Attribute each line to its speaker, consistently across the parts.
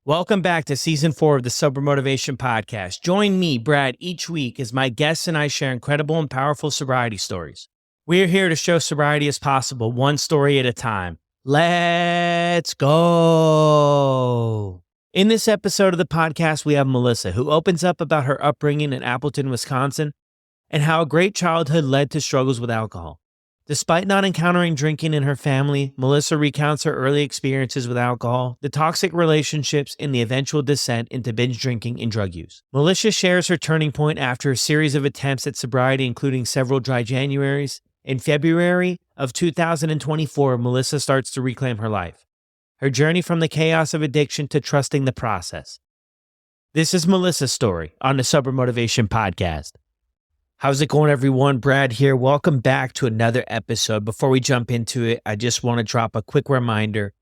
Speaker 1: Welcome back to Season 4 of the Sober Motivation Podcast. Join me, Brad, each week as my guests and I share incredible and powerful sobriety stories. We're here to show sobriety is possible, one story at a time. Let's go. In this episode of the podcast, we have Melissa, who opens up about her upbringing in Appleton, Wisconsin, and how a great childhood led to struggles with alcohol. Despite not encountering drinking in her family, Melissa recounts her early experiences with alcohol, the toxic relationships, and the eventual descent into binge drinking and drug use. Melissa shares her turning point after a series of attempts at sobriety, including several dry Januaries. In February of 2024, Melissa starts to reclaim her life. Her journey from the chaos of addiction to trusting the process. This is Melissa's story on the Sober Motivation Podcast. How's it going, everyone? Brad here. Welcome back to another episode. Before we jump into it, I just want to drop a quick reminder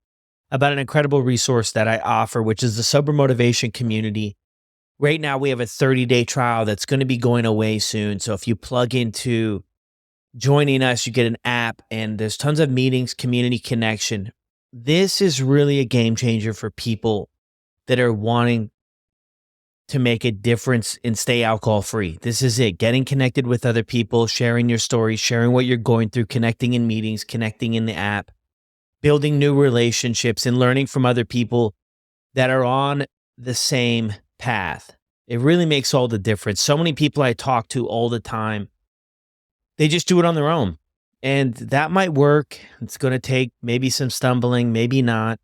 Speaker 1: about an incredible resource that I offer, which is the Sober Motivation community. Right now, we have a 30-day trial that's going to be going away soon. So if you plug into joining us, you get an app, and there's tons of meetings, community connection. This is really a game changer for people that are wanting to make a difference and stay alcohol free. This is it. Getting connected with other people, sharing your stories, sharing what you're going through, connecting in meetings, connecting in the app, building new relationships, and learning from other people that are on the same path. It really makes all the difference. So many people I talk to all the time, they just do it on their own. And that might work. It's going to take maybe some stumbling, maybe not.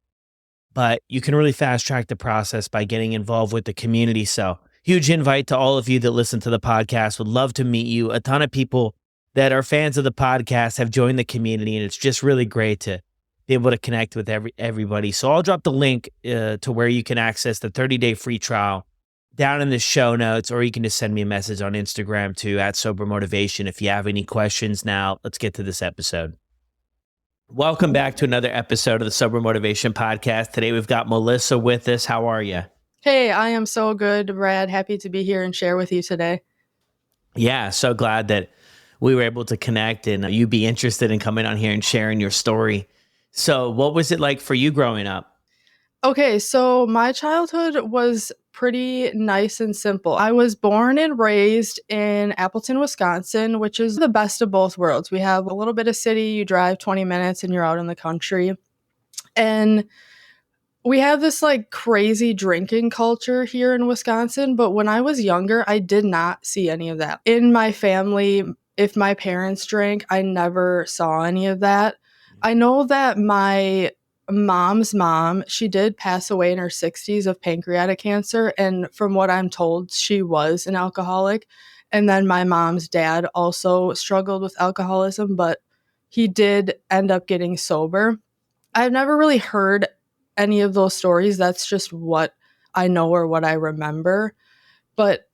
Speaker 1: But you can really fast track the process by getting involved with the community. So huge invite to all of you that listen to the podcast. Would love to meet you. A ton of people that are fans of the podcast have joined the community, and it's just really great to be able to connect with everybody. So I'll drop the link to where you can access the 30-day free trial down in the show notes, or you can just send me a message on Instagram too, @SoberMotivation, if you have any questions. Now, let's get to this episode. Welcome back to another episode of the Sober Motivation Podcast. Today we've got Melissa with us. How are you?
Speaker 2: Hey, I am so good, Brad. Happy to be here and share with you today.
Speaker 1: Yeah, so glad that we were able to connect and you be interested in coming on here and sharing your story. So what was it like for you growing up?
Speaker 2: Okay, so my childhood was pretty nice and simple. I was born and raised in Appleton, Wisconsin, which is the best of both worlds. We have a little bit of city, you drive 20 minutes and you're out in the country. And we have this like crazy drinking culture here in Wisconsin, but when I was younger, I did not see any of that. In my family, if my parents drank, I never saw any of that. I know that my mom's mom, she did pass away in her 60s of pancreatic cancer. And from what I'm told, she was an alcoholic. And then my mom's dad also struggled with alcoholism, but he did end up getting sober. I've never really heard any of those stories. That's just what I know or what I remember. But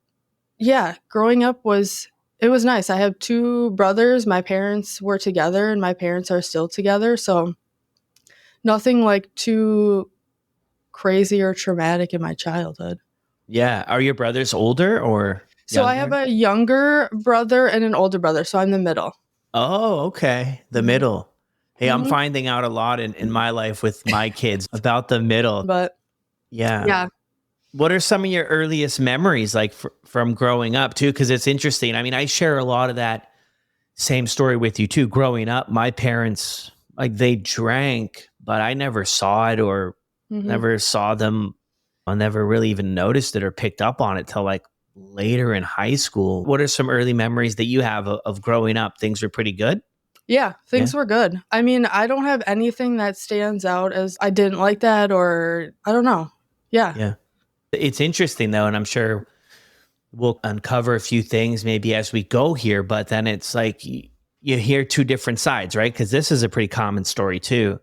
Speaker 2: yeah, growing up it was nice. I have two brothers. My parents were together and my parents are still together. So nothing like too crazy or traumatic in my childhood.
Speaker 1: Yeah. Are your brothers older or
Speaker 2: So I have a younger brother and an older brother. So I'm the middle.
Speaker 1: Oh, okay. The middle. Hey, I'm finding out a lot in my life with my kids about the middle.
Speaker 2: But yeah.
Speaker 1: What are some of your earliest memories like from growing up too? Because it's interesting. I mean, I share a lot of that same story with you too. Growing up, my parents, like they drank, but I never saw it or never saw them. I never really even noticed it or picked up on it till like later in high school. What are some early memories that you have of growing up? Things were pretty good?
Speaker 2: Yeah, things were good. I mean, I don't have anything that stands out as I didn't like that or I don't know. Yeah.
Speaker 1: Yeah. It's interesting though, and I'm sure we'll uncover a few things maybe as we go here, but then it's like you hear two different sides, right? Because this is a pretty common story too.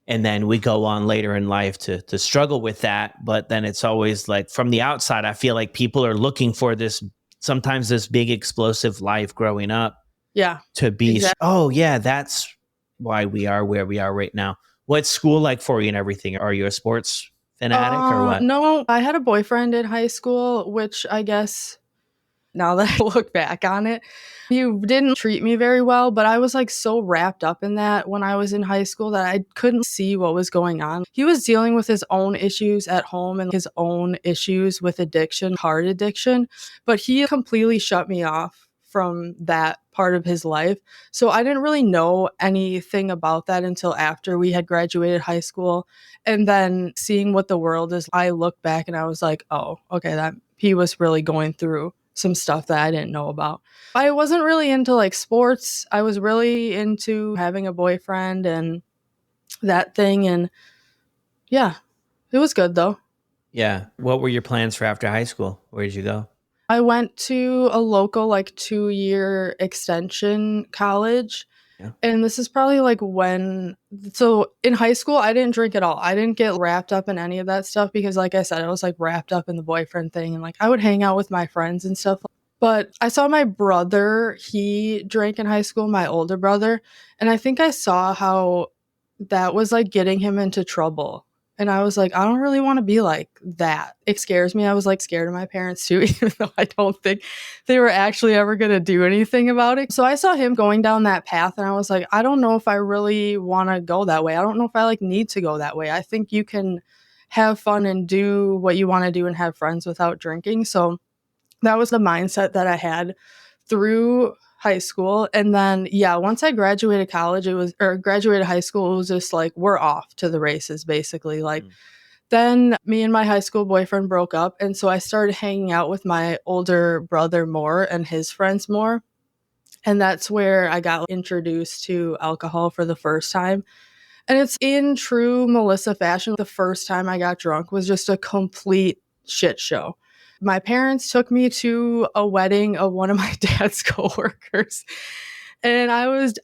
Speaker 1: And then we go on later in life to struggle with that. But then it's always like from the outside, I feel like people are looking for this, sometimes this big explosive life growing up.
Speaker 2: Yeah.
Speaker 1: To be, exactly. Oh yeah, that's why we are where we are right now. What's school like for you and everything? Are you a sports fanatic or what?
Speaker 2: No, I had a boyfriend in high school, which I guess now that I look back on it. He didn't treat me very well, but I was like so wrapped up in that when I was in high school that I couldn't see what was going on. He was dealing with his own issues at home and his own issues with addiction, hard addiction, but he completely shut me off from that part of his life. So I didn't really know anything about that until after we had graduated high school. And then seeing what the world is, I look back and I was like, oh, okay, that he was really going through some stuff that I didn't know about. I wasn't really into like sports. I was really into having a boyfriend and that thing. And yeah, it was good though.
Speaker 1: Yeah. What were your plans for after high school? Where did you go?
Speaker 2: I went to a local like 2-year extension college.
Speaker 1: Yeah.
Speaker 2: And this is probably like so in high school, I didn't drink at all. I didn't get wrapped up in any of that stuff because, like I said, I was like wrapped up in the boyfriend thing and like I would hang out with my friends and stuff. But I saw my brother, he drank in high school, my older brother. And I think I saw how that was like getting him into trouble. And I was like, I don't really want to be like that. It scares me. I was like scared of my parents too, even though I don't think they were actually ever going to do anything about it. So I saw him going down that path and I was like, I don't know if I really want to go that way. I don't know if I like need to go that way. I think you can have fun and do what you want to do and have friends without drinking. So that was the mindset that I had through high school. And then, yeah, once I graduated graduated high school, it was just like, we're off to the races, basically. Like, then me and my high school boyfriend broke up. And so I started hanging out with my older brother more and his friends more. And that's where I got introduced to alcohol for the first time. And it's in true Melissa fashion. The first time I got drunk was just a complete shit show. My parents took me to a wedding of one of my dad's coworkers. And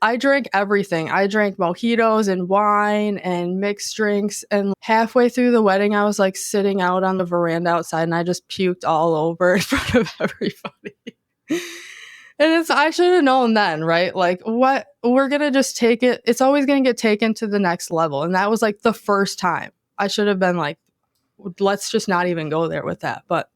Speaker 2: I drank everything. I drank mojitos and wine and mixed drinks. And halfway through the wedding, I was like sitting out on the veranda outside and I just puked all over in front of everybody. And I should have known then, right? Like, what we're going to just take it. It's always going to get taken to the next level. And that was like the first time. I should have been like, let's just not even go there with that. But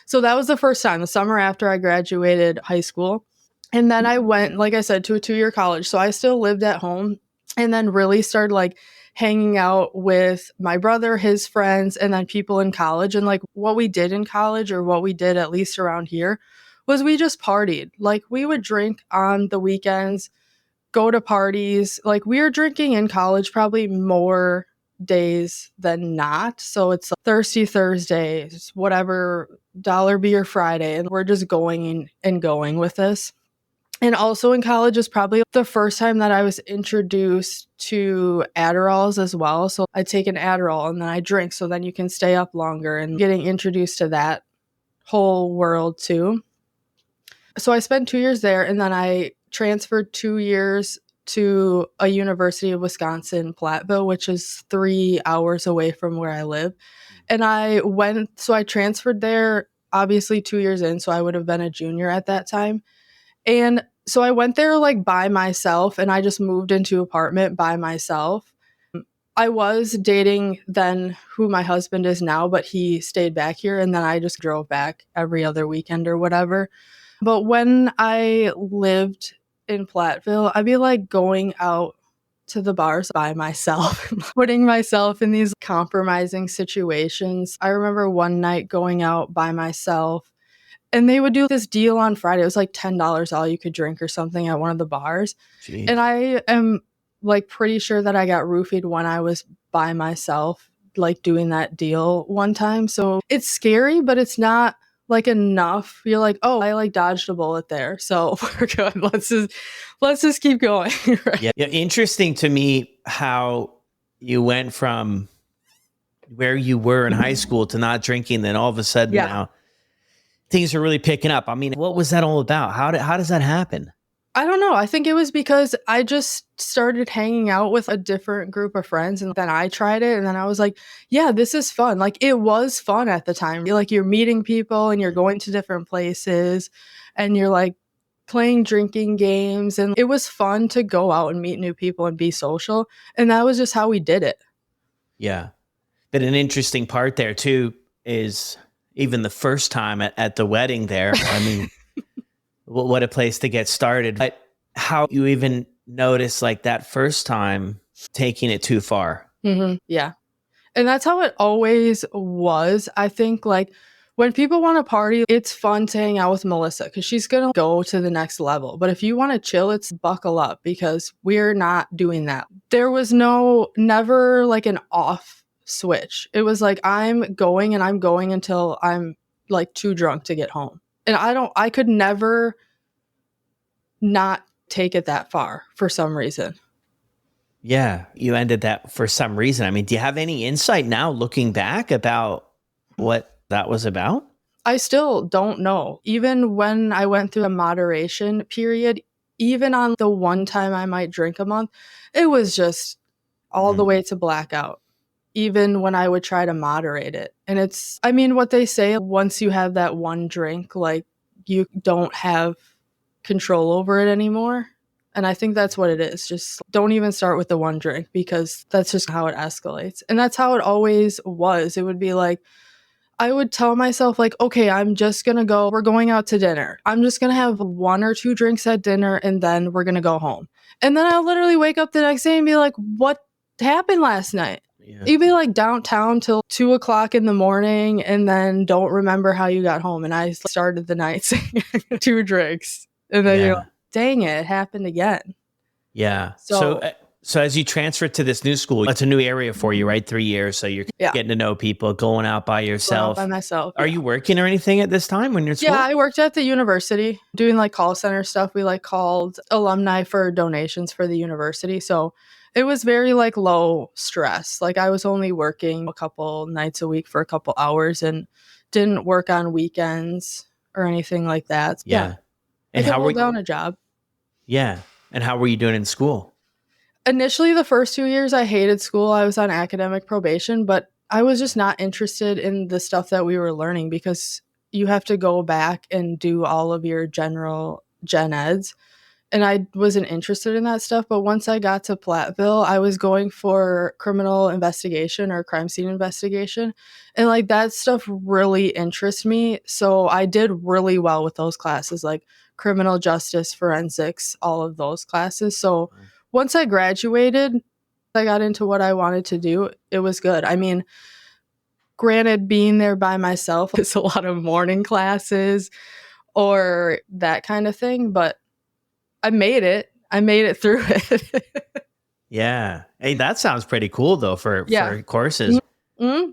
Speaker 2: so that was the first time, the summer after I graduated high school. And then I went, like I said, to a 2-year college. So I still lived at home and then really started like hanging out with my brother, his friends, and then people in college. And like what we did in college, or what we did at least around here, was we just partied. Like we would drink on the weekends, go to parties. Like we were drinking in college probably more days than not. So it's like Thirsty Thursdays, whatever, dollar beer Friday. And we're just going and going with this. And also in college is probably the first time that I was introduced to Adderalls as well. So I take an Adderall and then I drink so then you can stay up longer, and getting introduced to that whole world too. So I spent 2 years there and then I transferred 2 years to a University of Wisconsin, Platteville, which is 3 hours away from where I live. And I transferred there obviously 2 years in. So I would have been a junior at that time. And so I went there like by myself and I just moved into an apartment by myself. I was dating then who my husband is now, but he stayed back here and then I just drove back every other weekend or whatever. But when I lived in Platteville, I'd be like going out to the bars by myself, putting myself in these compromising situations. I remember one night going out by myself. And they would do this deal on Friday. It was like $10 all you could drink or something at one of the bars. Jeez. And I am like pretty sure that I got roofied when I was by myself, like doing that deal one time. So it's scary, but it's not like enough. You're like, oh, I like dodged a bullet there. So we're good. Let's just keep going. Right?
Speaker 1: Yeah. Interesting to me how you went from where you were in high school to not drinking. Then all of a sudden now things are really picking up. I mean, what was that all about? How does that happen?
Speaker 2: I don't know. I think it was because I just started hanging out with a different group of friends and then I tried it and then I was like, yeah, this is fun. Like it was fun at the time. You're meeting people and you're going to different places and you're like playing drinking games, and it was fun to go out and meet new people and be social. And that was just how we did it.
Speaker 1: Yeah. But an interesting part there too is even the first time at the wedding there. I mean, what a place to get started. But how you even notice like that first time taking it too far.
Speaker 2: Yeah. And that's how it always was. I think like when people want to party, it's fun to hang out with Melissa because she's going to go to the next level. But if you want to chill, it's buckle up because we're not doing that. There was never like an off switch. It was like I'm going until I'm like too drunk to get home. And I could never not take it that far for some reason.
Speaker 1: Yeah, you ended that for some reason. I mean, do you have any insight now looking back about what that was about?
Speaker 2: I still don't know. Even when I went through a moderation period, even on the one time I might drink a month, it was just all the way to blackout, even when I would try to moderate it. And I mean, what they say, once you have that one drink, like you don't have control over it anymore. And I think that's what it is. Just don't even start with the one drink because that's just how it escalates. And that's how it always was. It would be like, I would tell myself like, okay, I'm just going to go, we're going out to dinner. I'm just going to have 1 or 2 drinks at dinner and then we're going to go home. And then I'll literally wake up the next day and be like, what happened last night? Yeah. You'd be like downtown till 2:00 in the morning and then don't remember how you got home. And I started the night saying 2 drinks. And then you're like, dang it happened again.
Speaker 1: Yeah. So as you transfer to this new school, it's a new area for you, right? 3 years. So you're getting to know people, going out by yourself.
Speaker 2: By myself.
Speaker 1: Are you working or anything at this time when you're at school?
Speaker 2: Yeah, I worked at the university doing like call center stuff. We like called alumni for donations for the university. So it was very like low stress. Like I was only working a couple nights a week for a couple hours and didn't work on weekends or anything like that.
Speaker 1: Yeah.
Speaker 2: And how were you down a job?
Speaker 1: Yeah. And how were you doing in school?
Speaker 2: Initially, the first 2 years, I hated school. I was on academic probation, but I was just not interested in the stuff that we were learning because you have to go back and do all of your general gen eds. And I wasn't interested in that stuff. But once I got to Platteville, I was going for criminal investigation or crime scene investigation. And like that stuff really interests me. So I did really well with those classes, like criminal justice, forensics, all of those classes. So once I graduated, I got into what I wanted to do. It was good. I mean, granted, being there by myself is a lot of morning classes or that kind of thing, but I made it. I made it through it.
Speaker 1: Yeah. Hey, that sounds pretty cool though for courses.
Speaker 2: Mm-hmm.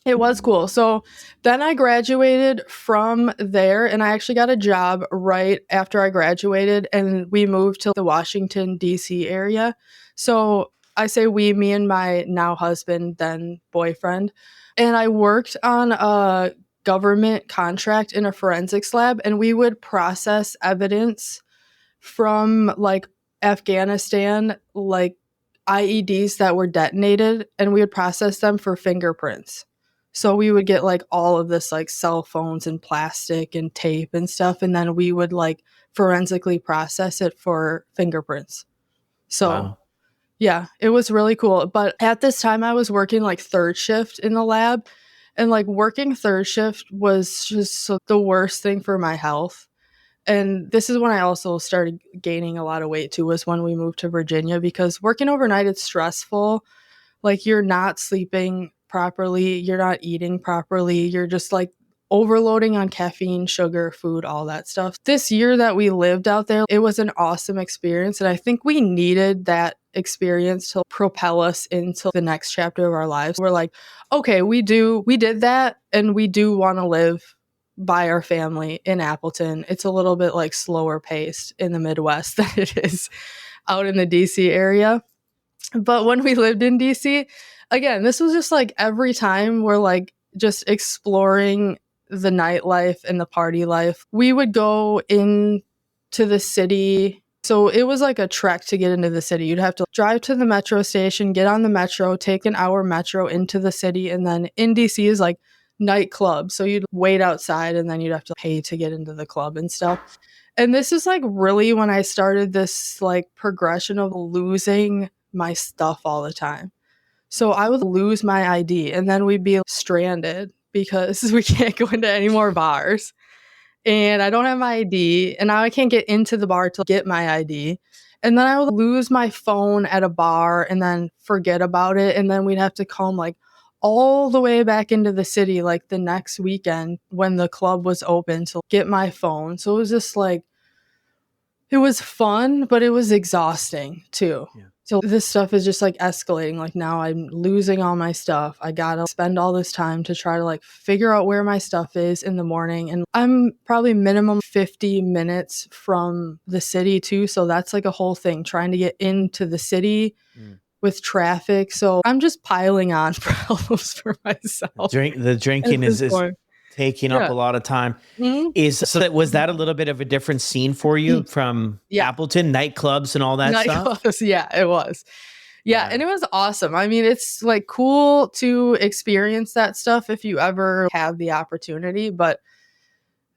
Speaker 2: It was cool. So then I graduated from there and I actually got a job right after I graduated and we moved to the Washington, D.C. area. So I say we, me and my now husband, then boyfriend. And I worked on a government contract in a forensics lab and we would process evidence from like Afghanistan, like IEDs that were detonated, and we would process them for fingerprints. So we would get like all of this like cell phones and plastic and tape and stuff, and then we would like forensically process it for fingerprints. So yeah, it was really cool. But at this time I was working like third shift in the lab, and like working third shift was just the worst thing for my health. And this is when I also started gaining a lot of weight too, was when we moved to Virginia, because working overnight, it's stressful. Like you're not sleeping properly, you're not eating properly, you're just like overloading on caffeine, sugar, food, all that stuff. This year that we lived out there, it was an awesome experience. And I think we needed that experience to propel us into the next chapter of our lives. We're like, okay, we did that and we do want to live by our family in Appleton. It's a little bit like slower paced in the Midwest than it is out in the DC area. But when we lived in DC, again, this was just like every time we're like just exploring the nightlife and the party life. We would go into the city. So it was like a trek to get into the city. You'd have to drive to the metro station, get on the metro, take an hour metro into the city. And then in DC is like nightclub. So you'd wait outside and then you'd have to pay to get into the club and stuff. And this is like really when I started this like progression of losing my stuff all the time. So I would lose my ID and then we'd be stranded because we can't go into any more bars. And I don't have my ID, and now I can't get into the bar to get my ID. And then I would lose my phone at a bar and then forget about it. And then we'd have to come like all the way back into the city like the next weekend when the club was open to get my phone. So it was just like, it was fun, but it was exhausting too.
Speaker 1: Yeah.
Speaker 2: So this stuff is just like escalating. Like now I'm losing all my stuff. I gotta spend all this time to try to like figure out where my stuff is in the morning. And I'm probably minimum 50 minutes from the city too. So that's like a whole thing, trying to get into the city with traffic. So I'm just piling on problems for myself.
Speaker 1: The drinking is taking up
Speaker 2: Yeah.
Speaker 1: a lot of time.
Speaker 2: Mhm.
Speaker 1: Was that a little bit of a different scene for you from
Speaker 2: Yeah.
Speaker 1: Appleton, nightclubs and all that stuff?
Speaker 2: Nightclubs, yeah, it was. Yeah, and it was awesome. I mean, it's like cool to experience that stuff if you ever have the opportunity, but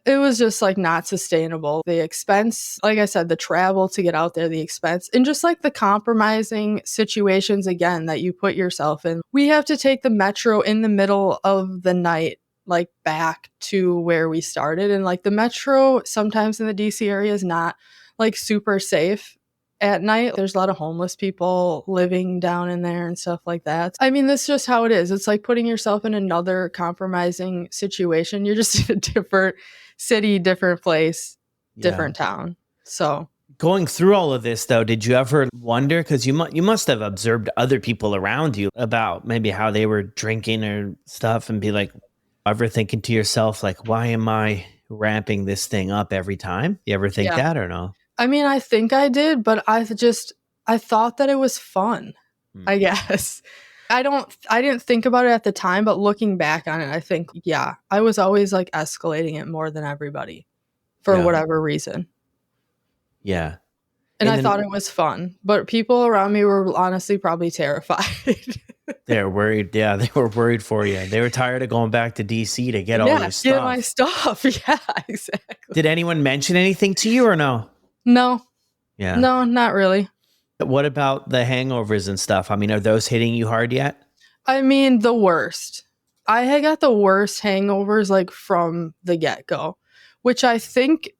Speaker 2: it was just like not sustainable. The expense, like I said, the travel to get out there, the expense, and just like the compromising situations again that you put yourself in. We have to take the metro in the middle of the night, like back to where we started. And like the metro sometimes in the DC area is not like super safe at night. There's a lot of homeless people living down in there and stuff like that. I mean, that's just how it is. It's like putting yourself in another compromising situation. You're just in a different city, different place, different town. So
Speaker 1: going through all of this, though, did you ever wonder, because you must have observed other people around you about maybe how they were drinking or stuff, and be like, ever thinking to yourself, like, why am I ramping this thing up every time? You ever think that or no?
Speaker 2: I mean, I think I did, but I thought that it was fun, I guess. I didn't think about it at the time, but looking back on it, I think, yeah, I was always like escalating it more than everybody for whatever reason.
Speaker 1: Yeah.
Speaker 2: And I thought it was fun, but people around me were honestly probably terrified.
Speaker 1: They're worried. Yeah, they were worried for you. They were tired of going back to DC to get all your stuff.
Speaker 2: Get my stuff. Yeah, exactly.
Speaker 1: Did anyone mention anything to you or no?
Speaker 2: No.
Speaker 1: Yeah.
Speaker 2: No, not really.
Speaker 1: What about the hangovers and stuff? I mean, are those hitting you hard yet?
Speaker 2: I mean, the worst. I had got the worst hangovers like from the get-go, which I think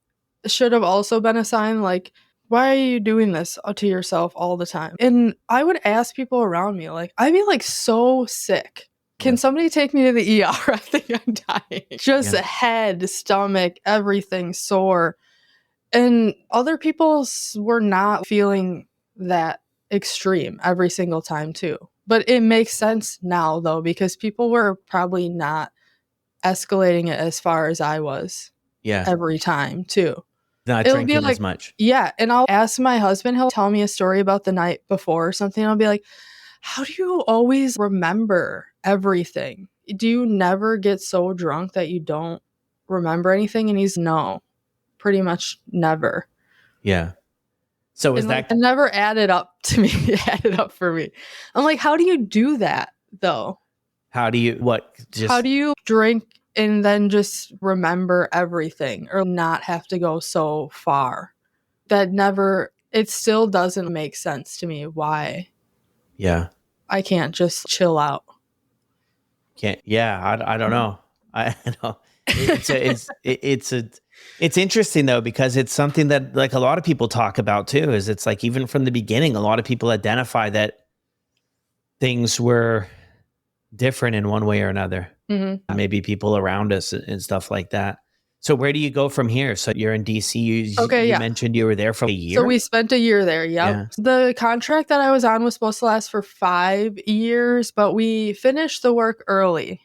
Speaker 2: should have also been a sign like, why are you doing this to yourself all the time? And I would ask people around me, like, I'd be like so sick. Can somebody take me to the ER? I think I'm dying. Just head, stomach, everything sore. And other people were not feeling that extreme every single time too. But it makes sense now though, because people were probably not escalating it as far as I was every time too.
Speaker 1: Not
Speaker 2: It'll
Speaker 1: drinking
Speaker 2: be like,
Speaker 1: as much.
Speaker 2: Yeah. And I'll ask my husband, he'll tell me a story about the night before or something. I'll be like, how do you always remember everything? Do you never get so drunk that you don't remember anything? And he's no, pretty much never.
Speaker 1: Yeah. So is that
Speaker 2: it never added up to me? Added up for me. I'm like, how do you do that though?
Speaker 1: How do you
Speaker 2: drink and then just remember everything or not have to go so far? It still doesn't make sense to me why.
Speaker 1: Yeah.
Speaker 2: I can't just chill out.
Speaker 1: I don't know. I know. It's interesting though, because it's something that like a lot of people talk about too, is it's like, even from the beginning, a lot of people identify that things were different in one way or another.
Speaker 2: Mm-hmm.
Speaker 1: Maybe people around us and stuff like that. So where do you go from here? So you're in DC. You mentioned you were there for a year.
Speaker 2: So we spent a year there. Yep. Yeah. The contract that I was on was supposed to last for 5 years, but we finished the work early.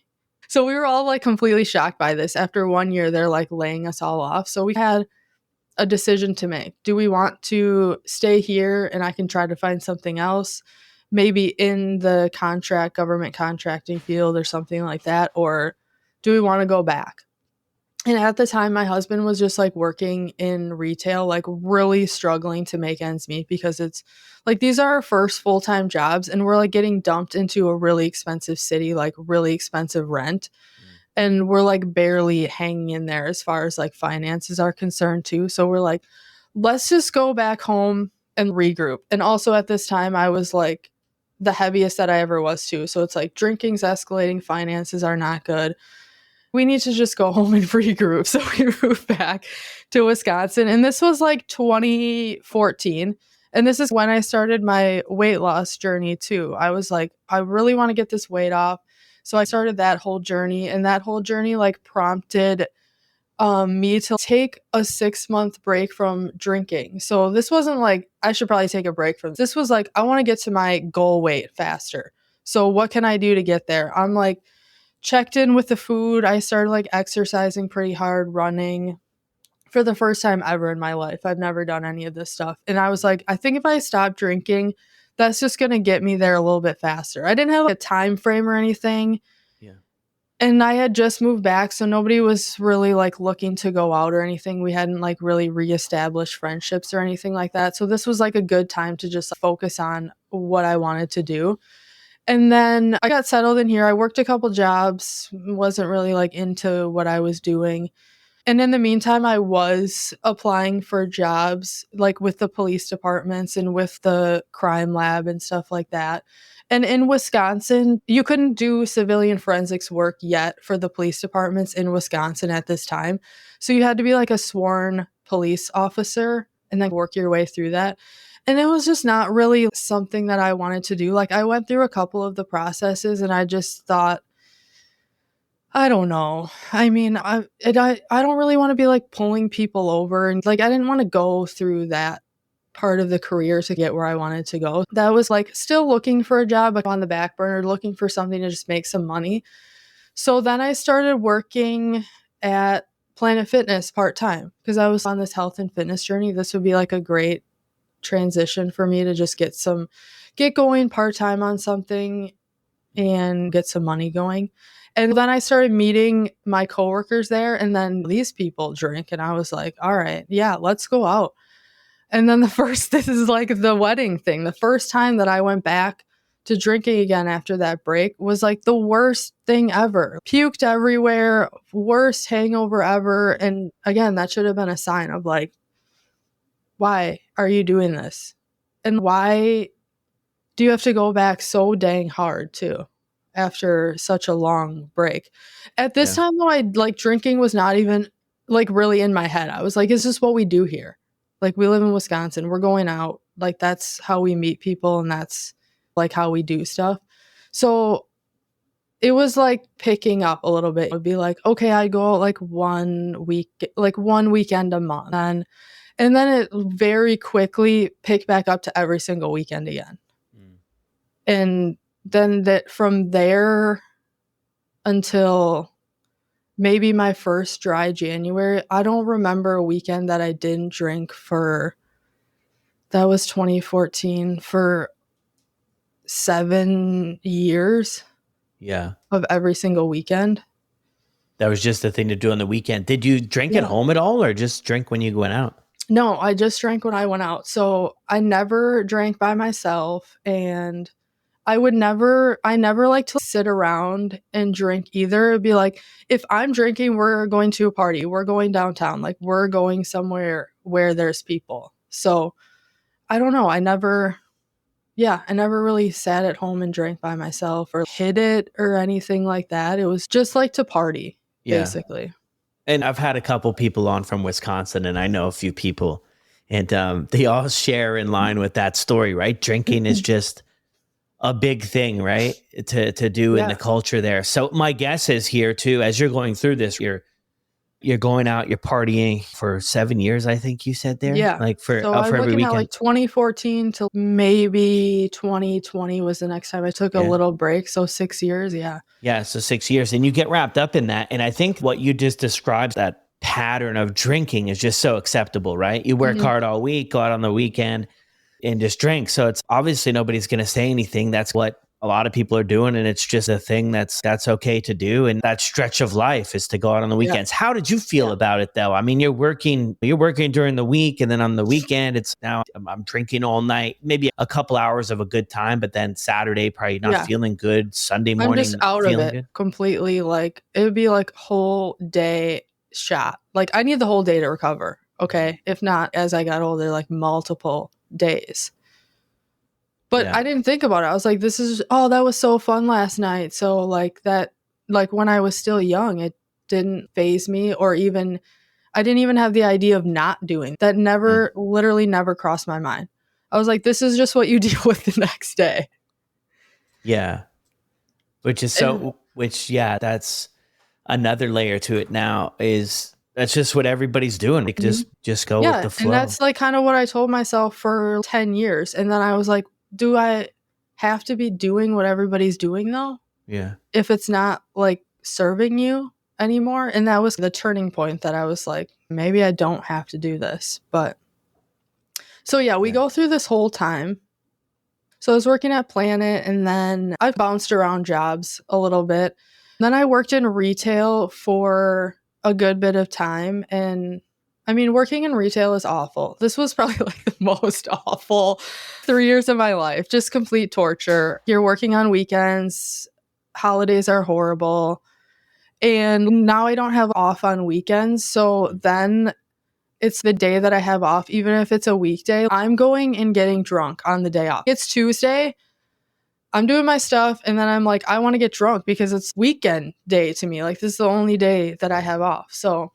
Speaker 2: So we were all like completely shocked by this. After 1 year, they're like laying us all off. So we had a decision to make. Do we want to stay here and I can try to find something else, maybe in the government contracting field or something like that? Or do we want to go back? And at the time, my husband was just like working in retail, like really struggling to make ends meet, because it's like these are our first full-time jobs and we're like getting dumped into a really expensive city, like really expensive rent. And we're like barely hanging in there as far as like finances are concerned too. So we're like, let's just go back home and regroup. And also at this time, I was like the heaviest that I ever was too. So it's like drinking's escalating, finances are not good. we need to just go home and regroup. So we moved back to Wisconsin. And this was like 2014. And this is when I started my weight loss journey too. I was like, I really want to get this weight off. So I started that whole journey. And that whole journey like prompted me to take a 6-month break from drinking. So this wasn't like, I should probably take a break from this. This was like, I want to get to my goal weight faster. So what can I do to get there? I'm like, checked in with the food. I started like exercising pretty hard, running for the first time ever in my life. I've never done any of this stuff. And I was like, I think if I stop drinking, that's just going to get me there a little bit faster. I didn't have a time frame or anything.
Speaker 1: Yeah.
Speaker 2: And I had just moved back, so nobody was really like looking to go out or anything. We hadn't like really reestablished friendships or anything like that. So this was like a good time to just focus on what I wanted to do. And then I got settled in here. I worked a couple jobs, wasn't really like into what I was doing. And in the meantime, I was applying for jobs like with the police departments and with the crime lab and stuff like that. And in Wisconsin, you couldn't do civilian forensics work yet for the police departments in Wisconsin at this time. So you had to be like a sworn police officer and then work your way through that. And it was just not really something that I wanted to do. Like I went through a couple of the processes and I just thought, I don't know. I mean, I don't really want to be like pulling people over, and like I didn't want to go through that part of the career to get where I wanted to go. That was like still looking for a job like on the back burner, looking for something to just make some money. So then I started working at Planet Fitness part-time because I was on this health and fitness journey. This would be like a great transition for me to just get going part-time on something and get some money going. And then I started meeting my coworkers there, and then these people drink, and I was like, all right, yeah, let's go out. And then this is like the wedding thing. The first time that I went back to drinking again after that break was like the worst thing ever. Puked everywhere, worst hangover ever. And again, that should have been a sign of like, why are you doing this? And why do you have to go back so dang hard too after such a long break? At this time though, I like drinking was not even like really in my head. I was like, is this what we do here? Like we live in Wisconsin, we're going out. Like that's how we meet people and that's like how we do stuff. So it was like picking up a little bit. It would be like, okay, I go out like one weekend a month. And then it very quickly picked back up to every single weekend again. And then that from there until maybe my first dry January, I don't remember a weekend that I didn't drink that was 2014, for 7 years.
Speaker 1: Yeah.
Speaker 2: Of every single weekend.
Speaker 1: That was just the thing to do on the weekend. Did you drink at home at all or just drink when you went out?
Speaker 2: No, I just drank when I went out. So I never drank by myself, and I never like to sit around and drink either. It'd be like, if I'm drinking, we're going to a party, we're going downtown, like we're going somewhere where there's people. So I don't know. I never really sat at home and drank by myself or hid it or anything like that. It was just like to party, basically.
Speaker 1: And I've had a couple people on from Wisconsin, and I know a few people, and they all share in line with that story, right? Drinking is just a big thing, right? To do in the culture there. So my guess is here too, as you're going through this, you're going out, you're partying for 7 years, I think you said there.
Speaker 2: Yeah.
Speaker 1: Like for
Speaker 2: I'm
Speaker 1: every
Speaker 2: looking
Speaker 1: weekend.
Speaker 2: at like 2014 till maybe 2020 was the next time I took a little break. So 6 years. Yeah.
Speaker 1: Yeah. So 6 years, and you get wrapped up in that. And I think what you just described, that pattern of drinking, is just so acceptable, right? You work hard all week, go out on the weekend and just drink. So it's obviously nobody's going to say anything. That's what a lot of people are doing. And it's just a thing that's okay to do. And that stretch of life is to go out on the weekends. How did you feel about it though? I mean, you're working during the week, and then on the weekend, it's now I'm drinking all night, maybe a couple hours of a good time, but then Saturday, probably not feeling good. Sunday morning,
Speaker 2: I'm just out of it
Speaker 1: good.
Speaker 2: completely. Like it would be like whole day shot. Like I need the whole day to recover. Okay. If not, as I got older, like multiple days. But I didn't think about it. I was like, that was so fun last night. So like that, like when I was still young, didn't faze me, or even I didn't even have the idea of not doing that. Never, literally never crossed my mind. I was like, this is just what you deal with the next day.
Speaker 1: Yeah. That's another layer to it now, is that's just what everybody's doing. Like, just go with
Speaker 2: Yeah,
Speaker 1: the
Speaker 2: and
Speaker 1: flow.
Speaker 2: that's like kind of what I told myself for 10 years. And then I was like, do I have to be doing what everybody's doing though?
Speaker 1: Yeah.
Speaker 2: If it's not like serving you anymore. And that was the turning point that I was like, maybe I don't have to do this. But so yeah, we go through this whole time. So I was working at Planet, and then I bounced around jobs a little bit. Then I worked in retail for a good bit of time. And I mean, working in retail is awful. This was probably like the most awful 3 years of my life, just complete torture. You're working on weekends, holidays are horrible. And now I don't have off on weekends. So then it's the day that I have off, even if it's a weekday, I'm going and getting drunk on the day off. It's Tuesday. I'm doing my stuff, and then I'm like, I want to get drunk because it's weekend day to me. Like, this is the only day that I have off. So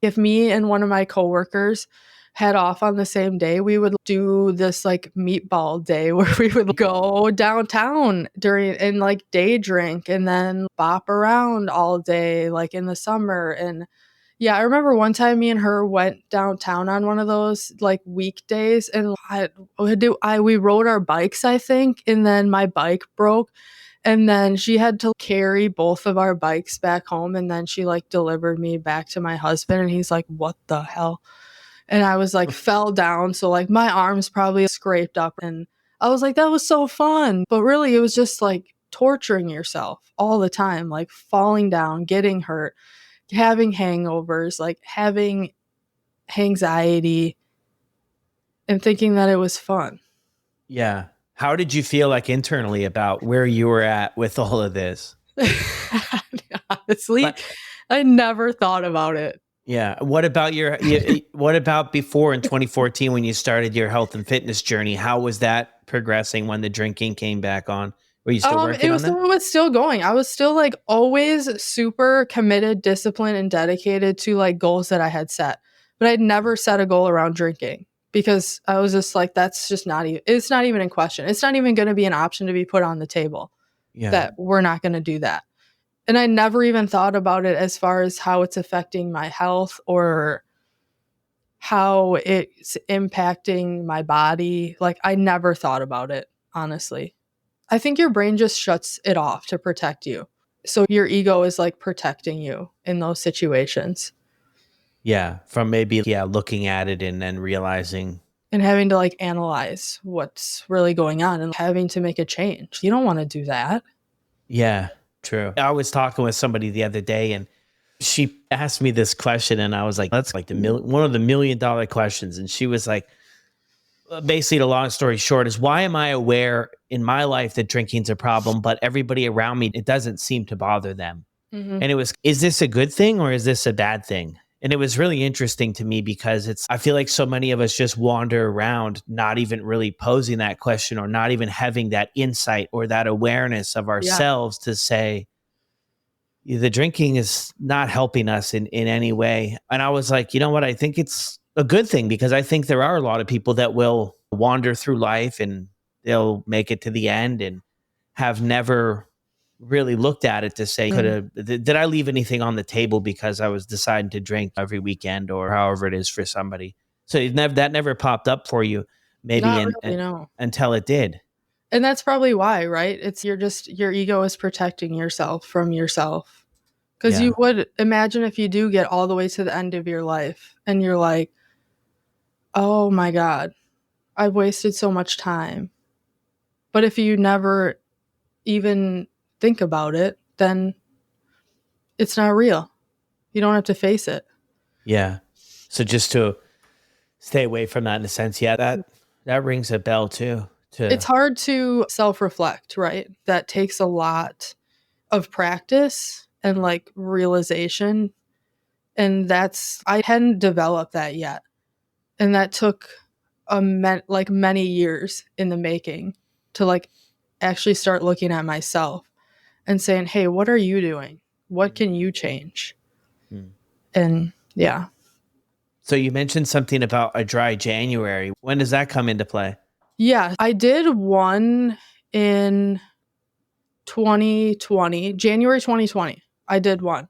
Speaker 2: if me and one of my coworkers had off on the same day, we would do this like meatball day where we would go downtown and like day drink and then bop around all day, like in the summer. And yeah, I remember one time me and her went downtown on one of those like weekdays, and we rode our bikes, I think, and then my bike broke, and then she had to carry both of our bikes back home, and then she like delivered me back to my husband, and he's like, "What the hell?" And I was like, fell down, so like my arms probably scraped up, and I was like, that was so fun, but really it was just like torturing yourself all the time, like falling down, getting hurt, having hangovers, like having anxiety, and thinking that it was fun.
Speaker 1: Yeah. How did you feel like internally about where you were at with all of this?
Speaker 2: Honestly, I never thought about it.
Speaker 1: Yeah. What about what about before in 2014 when you started your health and fitness journey? How was that progressing when the drinking came back on? Were you still working on that?
Speaker 2: It was still going. I was still like always super committed, disciplined, and dedicated to like goals that I had set. But I'd never set a goal around drinking because I was just like, that's just not even, it's not even in question. It's not even going to be an option to be put on the table that we're not going to do that. And I never even thought about it as far as how it's affecting my health or how it's impacting my body. Like, I never thought about it, honestly. I think your brain just shuts it off to protect you. So your ego is like protecting you in those situations.
Speaker 1: Yeah. From maybe, looking at it and then realizing.
Speaker 2: And having to like analyze what's really going on and having to make a change. You don't want to do that.
Speaker 1: Yeah, true. I was talking with somebody the other day, and she asked me this question, and I was like, that's like one of the $1 million questions. And she was like, basically, the long story short is, why am I aware in my life that drinking's a problem, but everybody around me, it doesn't seem to bother them?
Speaker 2: Mm-hmm.
Speaker 1: And it was, is this a good thing or is this a bad thing? And it was really interesting to me because I feel like so many of us just wander around, not even really posing that question or not even having that insight or that awareness of ourselves to say, the drinking is not helping us in any way. And I was like, you know what? I think it's a good thing, because I think there are a lot of people that will wander through life and they'll make it to the end and have never really looked at it to say, did I leave anything on the table because I was deciding to drink every weekend or however it is for somebody? So that never popped up for you, maybe until it did.
Speaker 2: And that's probably why, right? It's your ego is protecting yourself from yourself. Because you would imagine if you do get all the way to the end of your life and you're like, oh my God, I've wasted so much time. But if you never even think about it, then it's not real. You don't have to face it.
Speaker 1: Yeah. So just to stay away from that in a sense. Yeah, that rings a bell too.
Speaker 2: It's hard to self-reflect, right? That takes a lot of practice and like realization. And I hadn't developed that yet. And that took many years in the making to like actually start looking at myself and saying, hey, what are you doing? What can you change?
Speaker 1: Hmm.
Speaker 2: And yeah.
Speaker 1: So you mentioned something about a dry January. When does that come into play?
Speaker 2: Yeah, I did one in 2020, January 2020. I did one.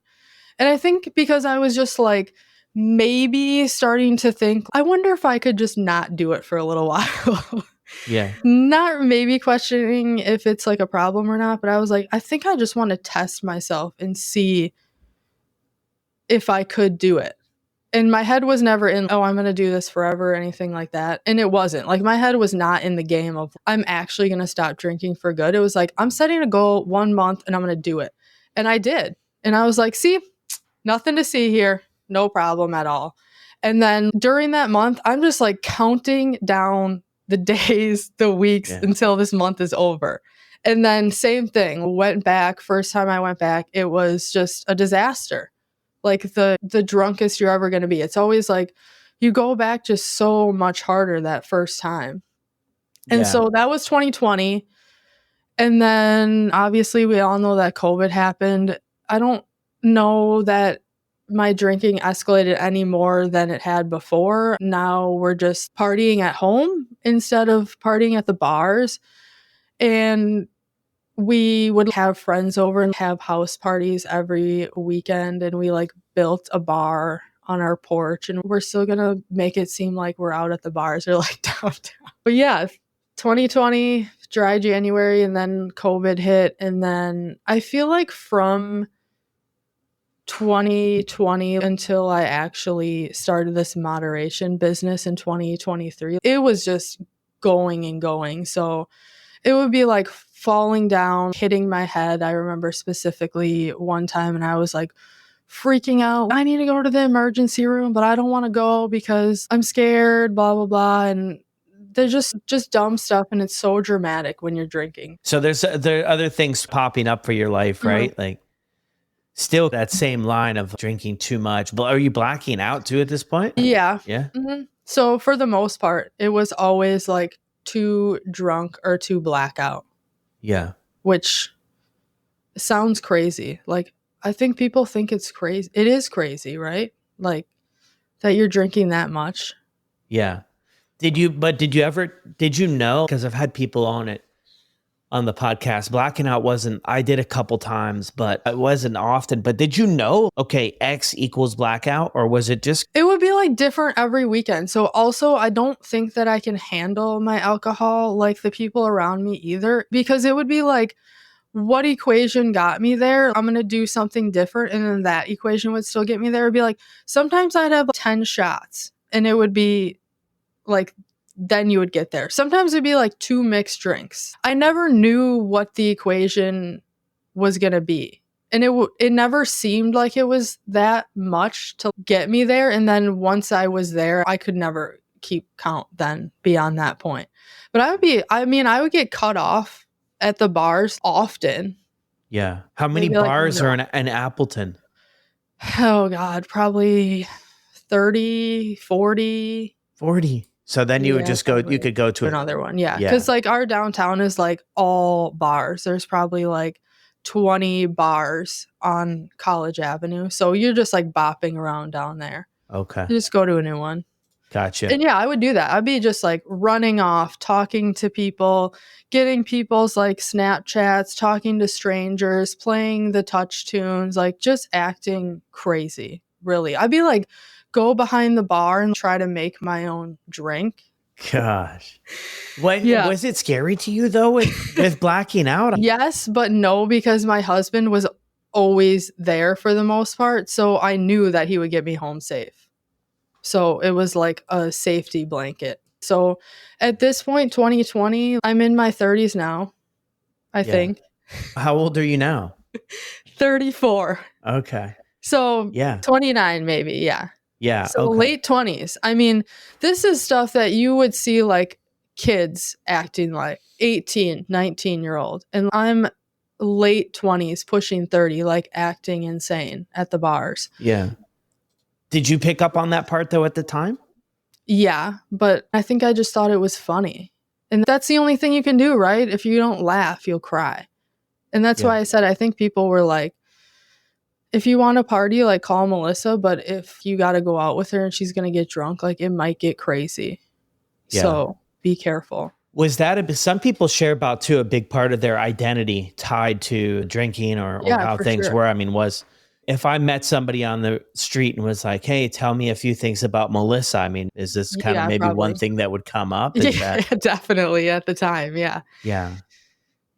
Speaker 2: And I think because I was just like maybe starting to think, I wonder if I could just not do it for a little while.
Speaker 1: Yeah.
Speaker 2: Not maybe questioning if it's like a problem or not, but I was like, I think I just want to test myself and see if I could do it. And my head was never in, oh, I'm going to do this forever or anything like that. And it wasn't. Like my head was not in the game of, I'm actually going to stop drinking for good. It was like, I'm setting a goal 1 month and I'm going to do it. And I did. And I was like, see, nothing to see here. No problem at all. And then during that month, I'm just like counting down the days, the weeks until this month is over. And then same thing, went back. First time I went back, it was just a disaster. Like the drunkest you're ever going to be. It's always like you go back just so much harder that first time. And so that was 2020. And then obviously we all know that COVID happened. I don't know that my drinking escalated any more than it had before. Now we're just partying at home instead of partying at the bars. And we would have friends over and have house parties every weekend. And we like built a bar on our porch and we're still going to make it seem like we're out at the bars or like downtown. But yeah, 2020, dry January, and then COVID hit. And then I feel like from 2020 until I actually started this moderation business in 2023, it was just going and going. So it would be like falling down, hitting my head. I remember specifically one time and I was like freaking out. I need to go to the emergency room, but I don't want to go because I'm scared, blah, blah, blah. And they're just dumb stuff. And it's so dramatic when you're drinking.
Speaker 1: So there are other things popping up for your life, right?
Speaker 2: Mm-hmm.
Speaker 1: Like still that same line of drinking too much. But are you blacking out too at this point?
Speaker 2: Yeah.
Speaker 1: Yeah.
Speaker 2: Mm-hmm. So for the most part, it was always like too drunk or too blackout.
Speaker 1: Yeah.
Speaker 2: Which sounds crazy. Like, I think people think it's crazy. It is crazy, right? Like, that you're drinking that much.
Speaker 1: Yeah. Did you know? Because I've had people on the podcast, blacking out I did a couple times, but it wasn't often. But did you know, okay, X equals blackout, or was it just?
Speaker 2: It would be like different every weekend. So also, I don't think that I can handle my alcohol like the people around me either, because it would be like, what equation got me there? I'm going to do something different. And then that equation would still get me there. It'd be like, sometimes I'd have 10 shots and it would be like, then you would get there. Sometimes it'd be like 2 mixed drinks. I never knew what the equation was going to be. And it never seemed like it was that much to get me there. And then once I was there, I could never keep count then beyond that point. But I would get cut off at the bars often.
Speaker 1: Yeah. How many
Speaker 2: Maybe like
Speaker 1: bars are in Appleton?
Speaker 2: Oh God, probably 30, 40.
Speaker 1: 40. So then you would just go,
Speaker 2: probably.
Speaker 1: you could go to
Speaker 2: Another one. Yeah.
Speaker 1: Yeah.
Speaker 2: Cause like our downtown is like all bars. There's probably like 20 bars on College Avenue. So you're just like bopping around down there.
Speaker 1: Okay.
Speaker 2: You just go to a new one.
Speaker 1: Gotcha.
Speaker 2: And yeah, I would do that. I'd be just like running off, talking to people, getting people's like Snapchats, talking to strangers, playing the touch tunes, like just acting crazy. Really. I'd be like, go behind the bar and try to make my own drink.
Speaker 1: Gosh. Was it scary to you though with blacking out?
Speaker 2: Yes, but no, because my husband was always there for the most part. So I knew that he would get me home safe. So it was like a safety blanket. So at this point, 2020, I'm in my 30s now, I think.
Speaker 1: How old are you now?
Speaker 2: 34.
Speaker 1: Okay.
Speaker 2: So 29 maybe, yeah.
Speaker 1: Yeah.
Speaker 2: So late 20s. I mean, this is stuff that you would see like kids acting like 18, 19-year-old. And I'm late 20s, pushing 30, like acting insane at the bars.
Speaker 1: Yeah. Did you pick up on that part though at the time?
Speaker 2: Yeah, but I think I just thought it was funny. And that's the only thing you can do, right? If you don't laugh, you'll cry. And that's why I said I think people were like, if you want to party, like call Melissa, but if you got to go out with her and she's going to get drunk, like it might get crazy.
Speaker 1: Yeah.
Speaker 2: So be careful.
Speaker 1: Was that some people share about too a big part of their identity tied to drinking or
Speaker 2: Yeah,
Speaker 1: how
Speaker 2: for
Speaker 1: things
Speaker 2: sure.
Speaker 1: were? I mean, was if I met somebody on the street and was like, "Hey, tell me a few things about Melissa," I mean, is this kind of
Speaker 2: Yeah,
Speaker 1: maybe one
Speaker 2: probably.
Speaker 1: thing that would come up? Is
Speaker 2: Yeah,
Speaker 1: that
Speaker 2: definitely at the time. Yeah.
Speaker 1: yeah,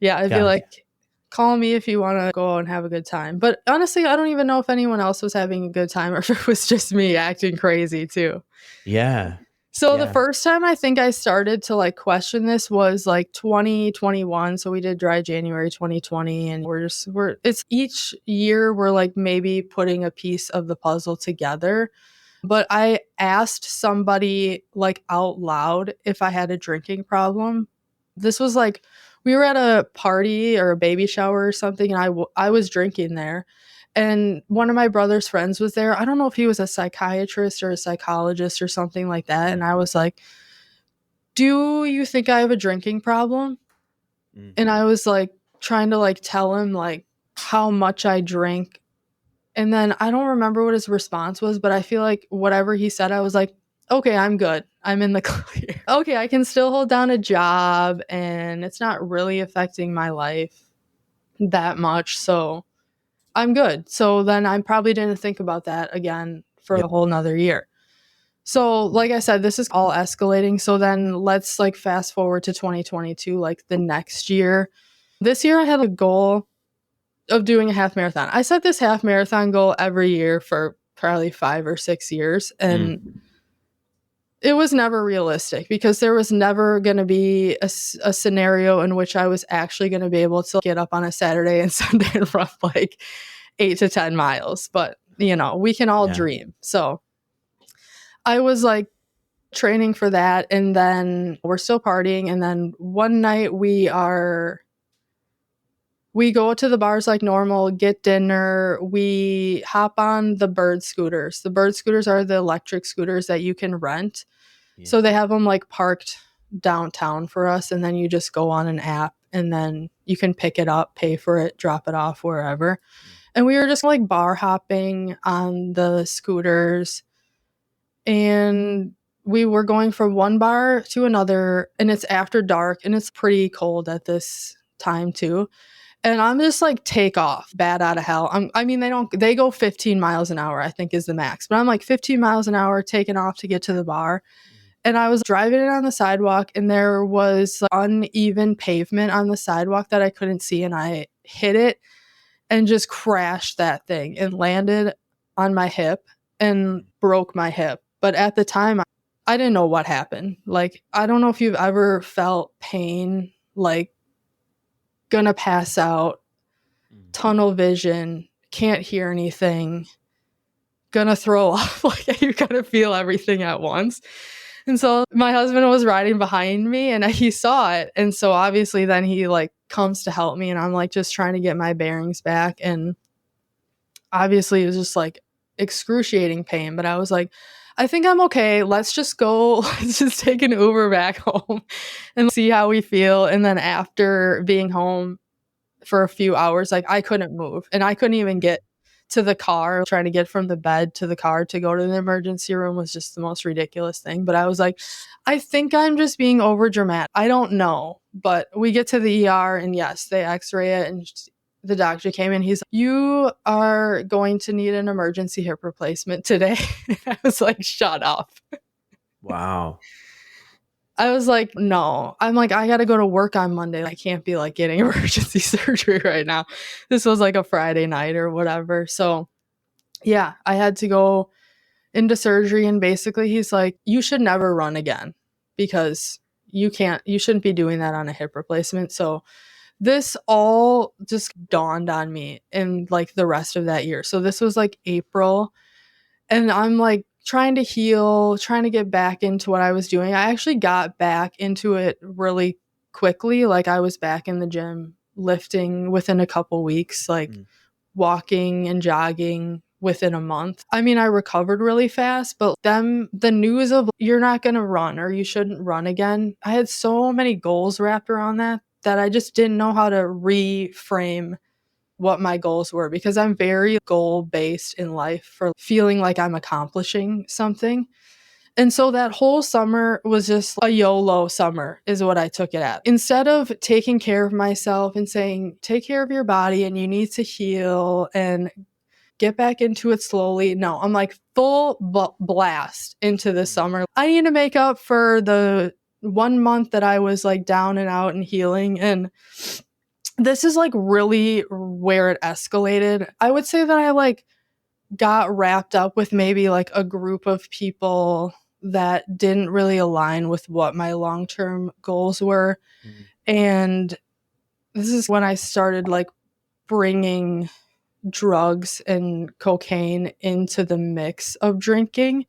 Speaker 2: Yeah, I'd be
Speaker 1: gotcha.
Speaker 2: like, call me if you want to go out and have a good time. But honestly, I don't even know if anyone else was having a good time or if it was just me acting crazy too.
Speaker 1: Yeah,
Speaker 2: So the
Speaker 1: yeah,
Speaker 2: first time I think I started to like question this was like 2021. So we did dry January 2020 and it's each year we're like maybe putting a piece of the puzzle together. But I asked somebody like out loud if I had a drinking problem. This was like we were at a party or a baby shower or something, and I was drinking there. And one of my brother's friends was there. I don't know if he was a psychiatrist or a psychologist or something like that. And I was like, "Do you think I have a drinking problem?"
Speaker 1: mm,
Speaker 2: And I was like trying to like tell him like how much I drink. And then I don't remember what his response was, but I feel like whatever he said, I was like, okay, I'm good. I'm in the clear. Okay, I can still hold down a job and it's not really affecting my life that much. So I'm good. So then I probably didn't think about that again for
Speaker 1: yeah,
Speaker 2: a whole nother year. So, like I said, this is all escalating. So then let's like fast forward to 2022, like the next year. This year I had a goal of doing a half marathon. I set this half marathon goal every year for probably 5 or 6 years,
Speaker 1: mm,
Speaker 2: and it was never realistic because there was never going to be a scenario in which I was actually going to be able to get up on a Saturday and Sunday and run like 8 to 10 miles. But, we can all
Speaker 1: yeah,
Speaker 2: dream. So I was like training for that. And then we're still partying. And then one night we go to the bars like normal, get dinner. We hop on the bird scooters. The bird scooters are the electric scooters that you can rent.
Speaker 1: yeah,
Speaker 2: So they have them like parked downtown for us. And then you just go on an app and then you can pick it up, pay for it, drop it off wherever.
Speaker 1: mm,
Speaker 2: And we were just like bar hopping on the scooters. And we were going from one bar to another. And it's after dark and it's pretty cold at this time too. And I'm just like, take off, bat out of hell. I mean, they go 15 miles an hour, I think is the max. But I'm like 15 miles an hour taking off to get to the bar.
Speaker 1: mm,
Speaker 2: And I was driving it on the sidewalk and there was uneven pavement on the sidewalk that I couldn't see. And I hit it and just crashed that thing and landed on my hip and
Speaker 1: mm,
Speaker 2: broke my hip. But at the time, I didn't know what happened. Like, I don't know if you've ever felt pain, like gonna pass out,
Speaker 1: mm.
Speaker 2: tunnel vision, can't hear anything, gonna throw up. Like you gotta feel everything at once. And so my husband was riding behind me and he saw it. And so obviously then he like comes to help me and I'm like just trying to get my bearings back. And obviously it was just like excruciating pain. But I was like, I think I'm okay. Let's just go. Let's just take an Uber back home and see how we feel. And then after being home, for a few hours, like I couldn't move and I couldn't even get to the car. Trying to get from the bed to the car to go to the emergency room was just the most ridiculous thing. But I was like, I think I'm just being over dramatic. I don't know. But we get to the ER and yes, they x-ray it and the doctor came in. He's like, you are going to need an emergency hip replacement today. I was like, shut up.
Speaker 1: Wow.
Speaker 2: I was like, no. I'm like, I got to go to work on Monday. I can't be like getting emergency surgery right now. This was like a Friday night or whatever. So, yeah, I had to go into surgery. And basically, he's like, you should never run again because you shouldn't be doing that on a hip replacement. So, this all just dawned on me in like the rest of that year. So, this was like April. And I'm like trying to heal, trying to get back into what I was doing. I actually got back into it really quickly. Like I was back in the gym lifting within a couple weeks, like
Speaker 1: Mm,
Speaker 2: walking and jogging within a month. I mean, I recovered really fast, but then the news of you're not going to run or you shouldn't run again. I had so many goals wrapped around that I just didn't know how to reframe what my goals were because I'm very goal based in life for feeling like I'm accomplishing something. And so that whole summer was just a YOLO summer, is what I took it at. Instead of taking care of myself and saying, take care of your body and you need to heal and get back into it slowly. No, I'm like full blast into the summer. I need to make up for the 1 month that I was like down and out and healing. And this is like really where it escalated. I would say that I like got wrapped up with maybe like a group of people that didn't really align with what my long-term goals were. And this is when I started like bringing drugs and cocaine into the mix of drinking.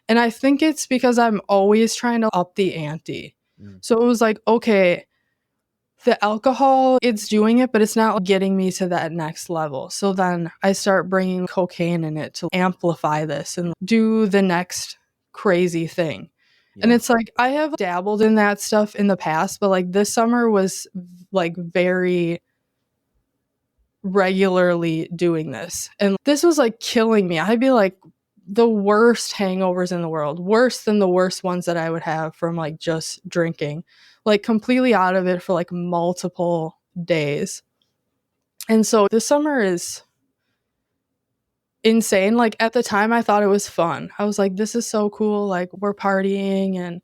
Speaker 2: And I think it's because I'm always trying to up the ante. So it was like, okay, the alcohol, it's doing it, but it's not getting me to that next level. So then I start bringing cocaine in it to amplify this and do the next crazy thing. Yeah. And it's like, I have dabbled in that stuff in the past, but like this summer was like very regularly doing this. And this was like killing me. I'd be like the worst hangovers in the world, worse than the worst ones that I would have from like just drinking, like completely out of it for like multiple days. And so this summer is insane. Like at the time I thought it was fun. I was like, this is so cool. Like we're partying and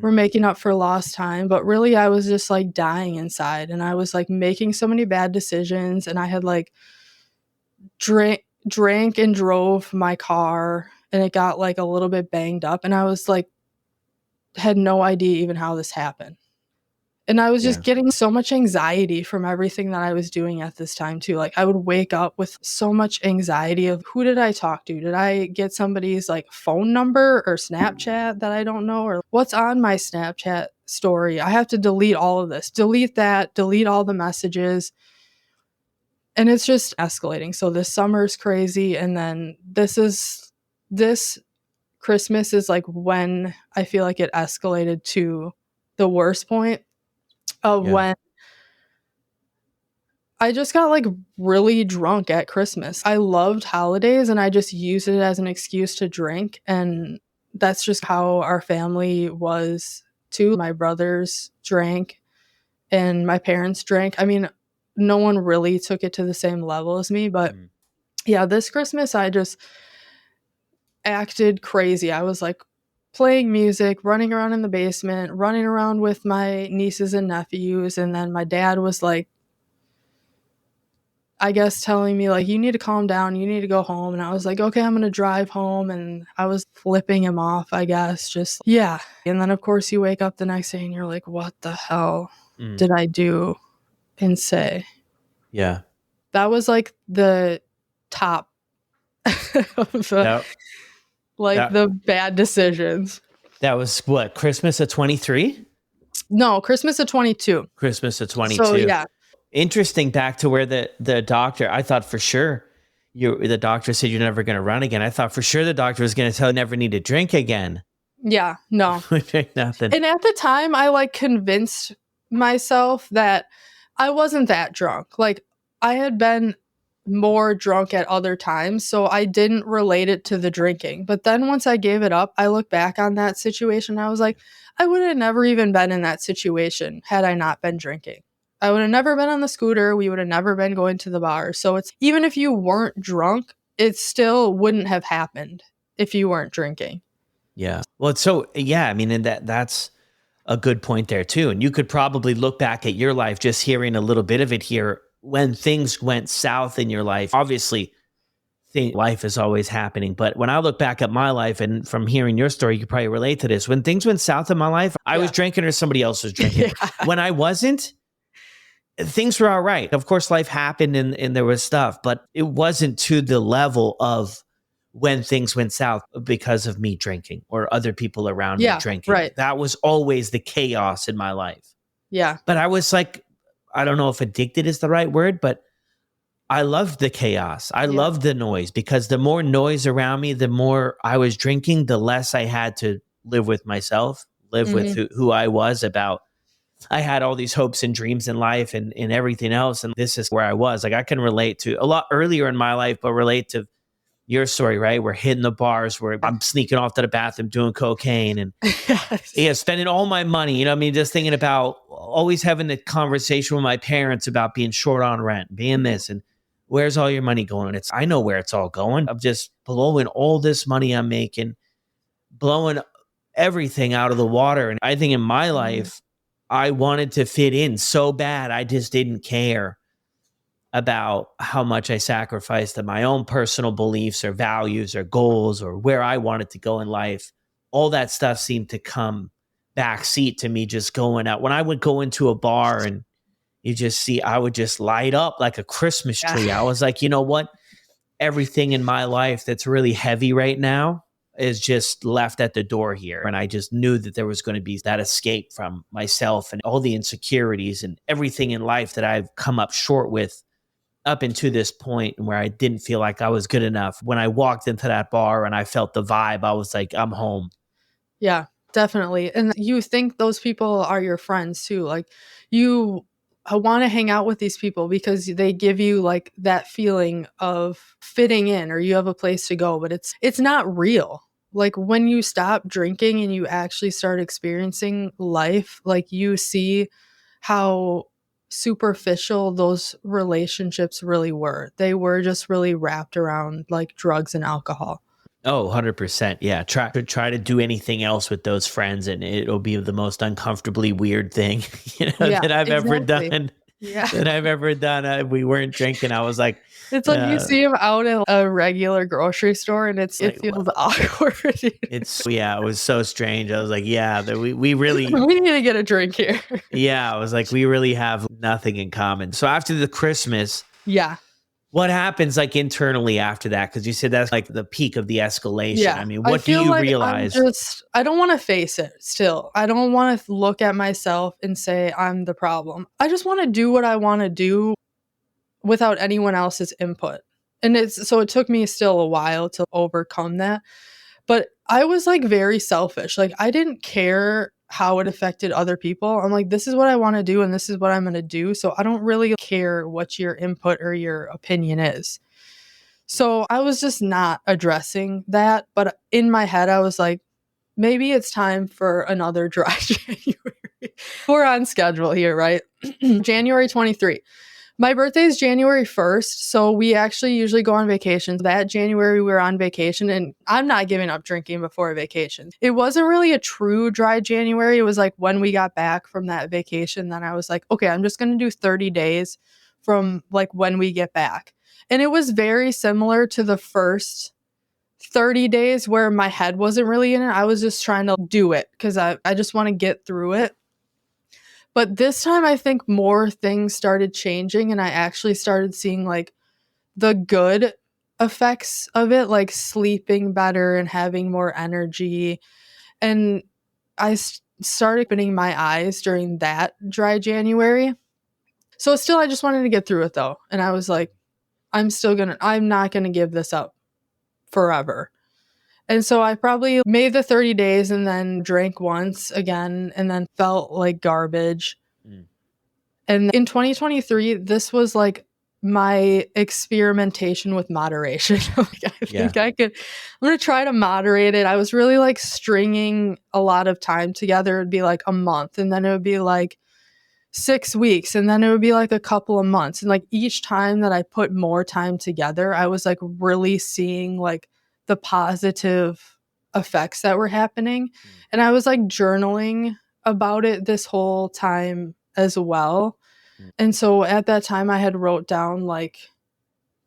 Speaker 2: we're making up for lost time. But really I was just like dying inside and I was like making so many bad decisions and I had like drank and drove my car and it got like a little bit banged up and I was like had no idea even how this happened. And I was just getting so much anxiety from everything that I was doing at this time too. Like I would wake up with so much anxiety of who did I talk to? Did I get somebody's like phone number or Snapchat that I don't know? Or what's on my Snapchat story? I have to delete all of this, delete that, delete all the messages. And it's just escalating. So this summer's crazy. And then this Christmas is like when I feel like it escalated to the worst point of when I just got like really drunk at Christmas. I loved holidays and I just used it as an excuse to drink. And that's just how our family was too. My brothers drank and my parents drank. I mean, no one really took it to the same level as me, but yeah, this Christmas I just acted crazy. I was like playing music, running around in the basement, running around with my nieces and nephews. And then my dad was like, I guess telling me like, you need to calm down, you need to go home. And I was like, okay, I'm going to drive home. And I was flipping him off, I guess, just, yeah. And then of course you wake up the next day and you're like, what the hell did I do and say?
Speaker 1: Yeah.
Speaker 2: That was like the top of the, the bad decisions.
Speaker 1: That was what, Christmas of 23?
Speaker 2: No, Christmas of 22.
Speaker 1: Christmas of 22.
Speaker 2: So yeah.
Speaker 1: Interesting, back to where the doctor, I thought for sure the doctor said you're never going to run again. I thought for sure the doctor was going to tell you never need to drink again.
Speaker 2: Yeah, no.
Speaker 1: Nothing.
Speaker 2: And at the time I like convinced myself that I wasn't that drunk. Like I had been more drunk at other times, so I didn't relate it to the drinking. But then once I gave it up, I look back on that situation, I was like, I would have never even been in that situation had I not been drinking. I would have never been on the scooter. We would have never been going to the bar. So it's even if you weren't drunk, it still wouldn't have happened if you weren't drinking.
Speaker 1: Yeah. Well, it's so, yeah, I mean, and that's a good point there too. And you could probably look back at your life, just hearing a little bit of it here, when things went south in your life. Obviously, life is always happening. But when I look back at my life and from hearing your story, you could probably relate to this. When things went south in my life, I was drinking or somebody else was drinking. When I wasn't, things were all right. Of course, life happened and there was stuff, but it wasn't to the level of when things went south because of me drinking or other people around me drinking.
Speaker 2: Right.
Speaker 1: That was always the chaos in my life.
Speaker 2: Yeah.
Speaker 1: But I was like, I don't know if addicted is the right word, but I loved the chaos. I loved the noise, because the more noise around me, the more I was drinking, the less I had to live with myself, live with who I was about I had all these hopes and dreams in life and everything else. And this is where I was. Like I can relate to a lot earlier in my life, but relate to your story, right? We're hitting the bars where I'm sneaking off to the bathroom doing cocaine and
Speaker 2: Yes.
Speaker 1: spending all my money. You know what I mean? Just thinking about always having the conversation with my parents about being short on rent, being this and where's all your money going? I know where it's all going. I'm just blowing all this money I'm making, blowing everything out of the water. And I think in my life, I wanted to fit in so bad. I just didn't care about how much I sacrificed of my own personal beliefs or values or goals or where I wanted to go in life. All that stuff seemed to come backseat to me just going out. When I would go into a bar and you just see, I would just light up like a Christmas tree. I was like, you know what? Everything in my life that's really heavy right now is just left at the door here. And I just knew that there was going to be that escape from myself and all the insecurities and everything in life that I've come up short with up into this point where I didn't feel like I was good enough. When I walked into that bar and I felt the vibe, I was like, I'm home.
Speaker 2: Yeah, definitely. And you think those people are your friends too. Like you want to hang out with these people because they give you like that feeling of fitting in or you have a place to go, but it's not real. Like when you stop drinking and you actually start experiencing life, like you see how superficial those relationships really were. They were just really wrapped around like drugs and alcohol.
Speaker 1: Oh, 100%. Yeah. Try to do anything else with those friends and it'll be the most uncomfortably weird thing,
Speaker 2: Yeah,
Speaker 1: that I've ever
Speaker 2: exactly.
Speaker 1: done.
Speaker 2: Yeah.
Speaker 1: That I've ever done. We weren't drinking. I was like,
Speaker 2: It's like you
Speaker 1: uh,
Speaker 2: see him out in a regular grocery store and it
Speaker 1: like
Speaker 2: feels awkward.
Speaker 1: yeah, it was so strange. I was like, yeah, that we really,
Speaker 2: We need to get a drink here.
Speaker 1: yeah, I was like, we really have nothing in common. So after the Christmas,
Speaker 2: Yeah.
Speaker 1: what happens like internally after that? Because you said that's like the peak of the escalation. I
Speaker 2: Yeah.
Speaker 1: mean,
Speaker 2: I
Speaker 1: what do
Speaker 2: feel
Speaker 1: you
Speaker 2: like
Speaker 1: realize?
Speaker 2: I don't want to face it still. I don't want to look at myself and say I'm the problem. I just want to do what I want to do without anyone else's input. And it took me still a while to overcome that. But I was like very selfish. Like I didn't care how it affected other people. I'm like, this is what I want to do and this is what I'm going to do. So I don't really care what your input or your opinion is. So I was just not addressing that. But in my head, I was like, maybe it's time for another dry January. We're on schedule here, right? January 23. My birthday is January 1st, so we actually usually go on vacations. That January, we were on vacation, and I'm not giving up drinking before a vacation. It wasn't really a true dry January. It was like when we got back from that vacation, then I was like, okay, I'm just going to do 30 days from like when we get back. And it was very similar to the first 30 days where my head wasn't really in it. I was just trying to do it because I just want to get through it. But this time, I think more things started changing, and I actually started seeing like the good effects of it, like sleeping better and having more energy. And started opening my eyes during that dry January. So, still, I just wanted to get through it though. And I was like, I'm not gonna give this up forever. And so I probably made the 30 days and then drank once again and then felt like garbage.
Speaker 1: Mm.
Speaker 2: And in 2023, this was like my experimentation with moderation. Like, I think I'm going to try to moderate it. I was really like stringing a lot of time together. It'd be like a month and then it would be like 6 weeks and then it would be like a couple of months. And like each time that I put more time together, I was like really seeing like the positive effects that were happening. And I was like journaling about it this whole time as well. And so at that time I had wrote down like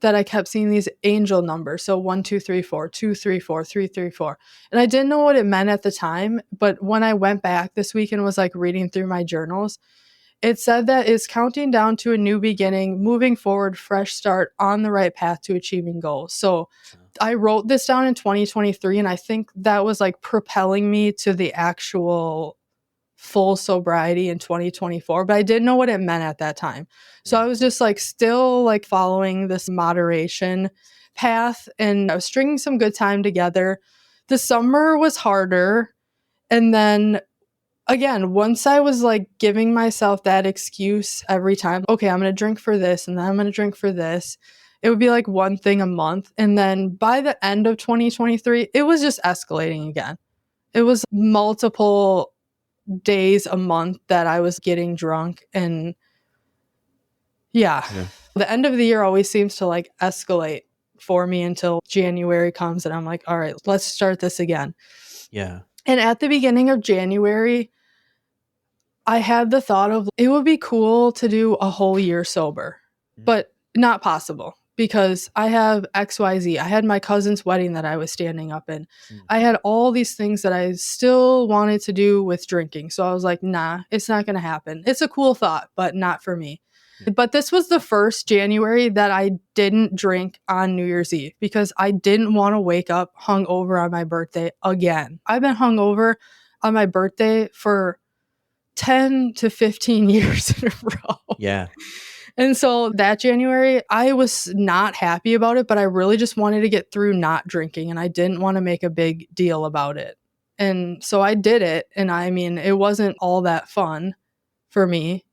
Speaker 2: that I kept seeing these angel numbers. So 1, 2, 3, 4, 2, 3, 4, 3, 3, 4. And I didn't know what it meant at the time. But when I went back this week and was like reading through my journals, it said that it's counting down to a new beginning, moving forward, fresh start on the right path to achieving goals. So I wrote this down in 2023, and I think that was like propelling me to the actual full sobriety in 2024, but I didn't know what it meant at that time. So I was just like still like following this moderation path and I was stringing some good time together. The summer was harder. And then again, once I was like giving myself that excuse every time, okay, I'm going to drink for this and then I'm going to drink for this. It would be like one thing a month. And then by the end of 2023, it was just escalating again. It was multiple days a month that I was getting drunk. And yeah, the end of the year always seems to like escalate for me until January comes and I'm like, all right, let's start this again.
Speaker 1: Yeah.
Speaker 2: And at the beginning of January, I had the thought of it would be cool to do a whole year sober, but not possible because I have XYZ. I had my cousin's wedding that I was standing up in. I had all these things that I still wanted to do with drinking. So I was like, nah, it's not going to happen. It's a cool thought, but not for me. But this was the first January that I didn't drink on New Year's Eve because I didn't want to wake up hungover on my birthday again. I've been hungover on my birthday for 10 to 15 years in a row.
Speaker 1: Yeah.
Speaker 2: And so that January, I was not happy about it, but I really just wanted to get through not drinking and I didn't want to make a big deal about it. And so I did it. And I mean, it wasn't all that fun for me,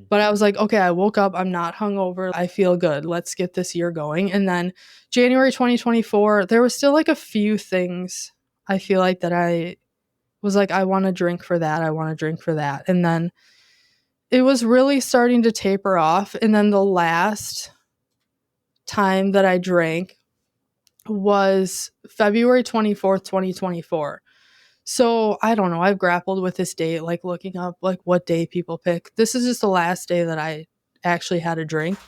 Speaker 2: but I was like, okay, I woke up. I'm not hungover. I feel good. Let's get this year going. And then January 2024, there was still like a few things I feel like that I was like, I want to drink for that. I want to drink for that. And then it was really starting to taper off. And then the last time that I drank was February 24th, 2024. So I don't know. I've grappled with this date, like looking up like what day people pick. This is just the last day that I actually had a drink.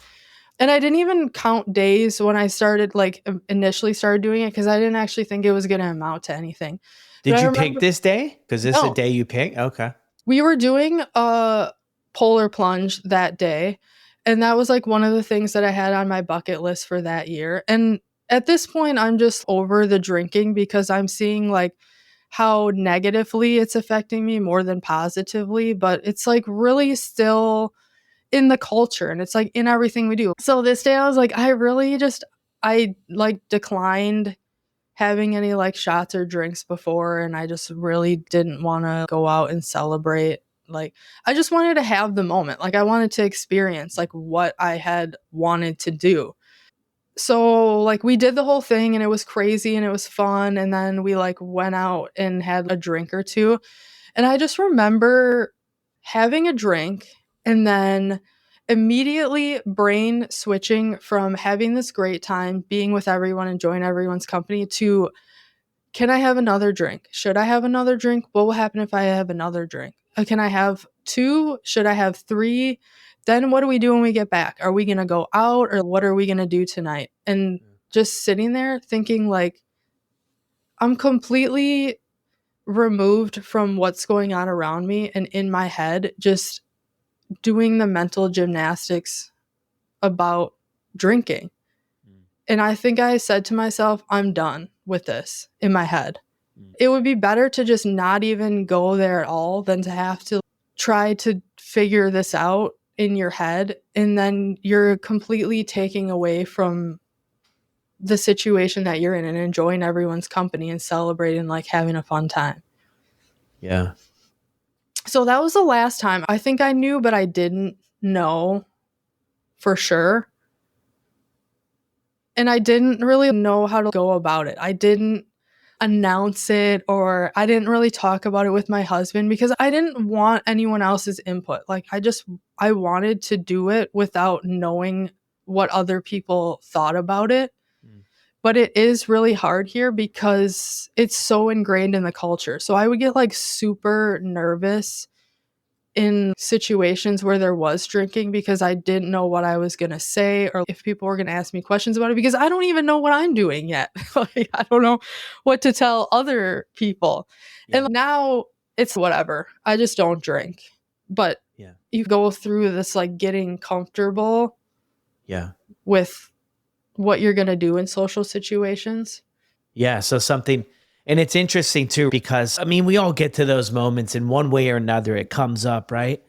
Speaker 2: And I didn't even count days when I started, like initially started doing it because I didn't actually think it was going to amount to anything.
Speaker 1: Did you pick this day? Because this is
Speaker 2: No.
Speaker 1: a day you picked? Okay.
Speaker 2: We were doing a polar plunge that day. And that was like one of the things that I had on my bucket list for that year. And at this point, I'm just over the drinking because I'm seeing like how negatively it's affecting me more than positively. But it's like really still in the culture and it's like in everything we do. So this day I was like, I like declined having any like shots or drinks before and I just really didn't want to go out and celebrate. Like I just wanted to have the moment. Like I wanted to experience like what I had wanted to do. So like we did the whole thing and it was crazy and it was fun and then we like went out and had a drink or two. And I just remember having a drink and then immediately brain switching from having this great time, being with everyone, enjoying everyone's company to, can I have another drink? Should I have another drink? What will happen if I have another drink? Can I have 2? Should I have 3? Then what do we do when we get back? Are we going to go out or what are we going to do tonight? And just sitting there thinking like, I'm completely removed from what's going on around me and in my head, just doing the mental gymnastics about drinking. And I think I said to myself, I'm done with this in my head. It would be better to just not even go there at all than to have to try to figure this out in your head. And then you're completely taking away from the situation that you're in and enjoying everyone's company and celebrating, like having a fun time.
Speaker 1: Yeah.
Speaker 2: So that was the last time. I think I knew, but I didn't know for sure. And I didn't really know how to go about it. I didn't announce it or I didn't really talk about it with my husband because I didn't want anyone else's input. Like I wanted to do it without knowing what other people thought about it. But it is really hard here because it's so ingrained in the culture. So I would get like super nervous in situations where there was drinking because I didn't know what I was going to say or if people were going to ask me questions about it because I don't even know what I'm doing yet. Like, I don't know what to tell other people. Yeah. And now it's whatever. I just don't drink. But you go through this like getting comfortable with what you're going to do in social situations.
Speaker 1: Yeah. So something, and it's interesting too, because I mean, we all get to those moments in one way or another, it comes up, right?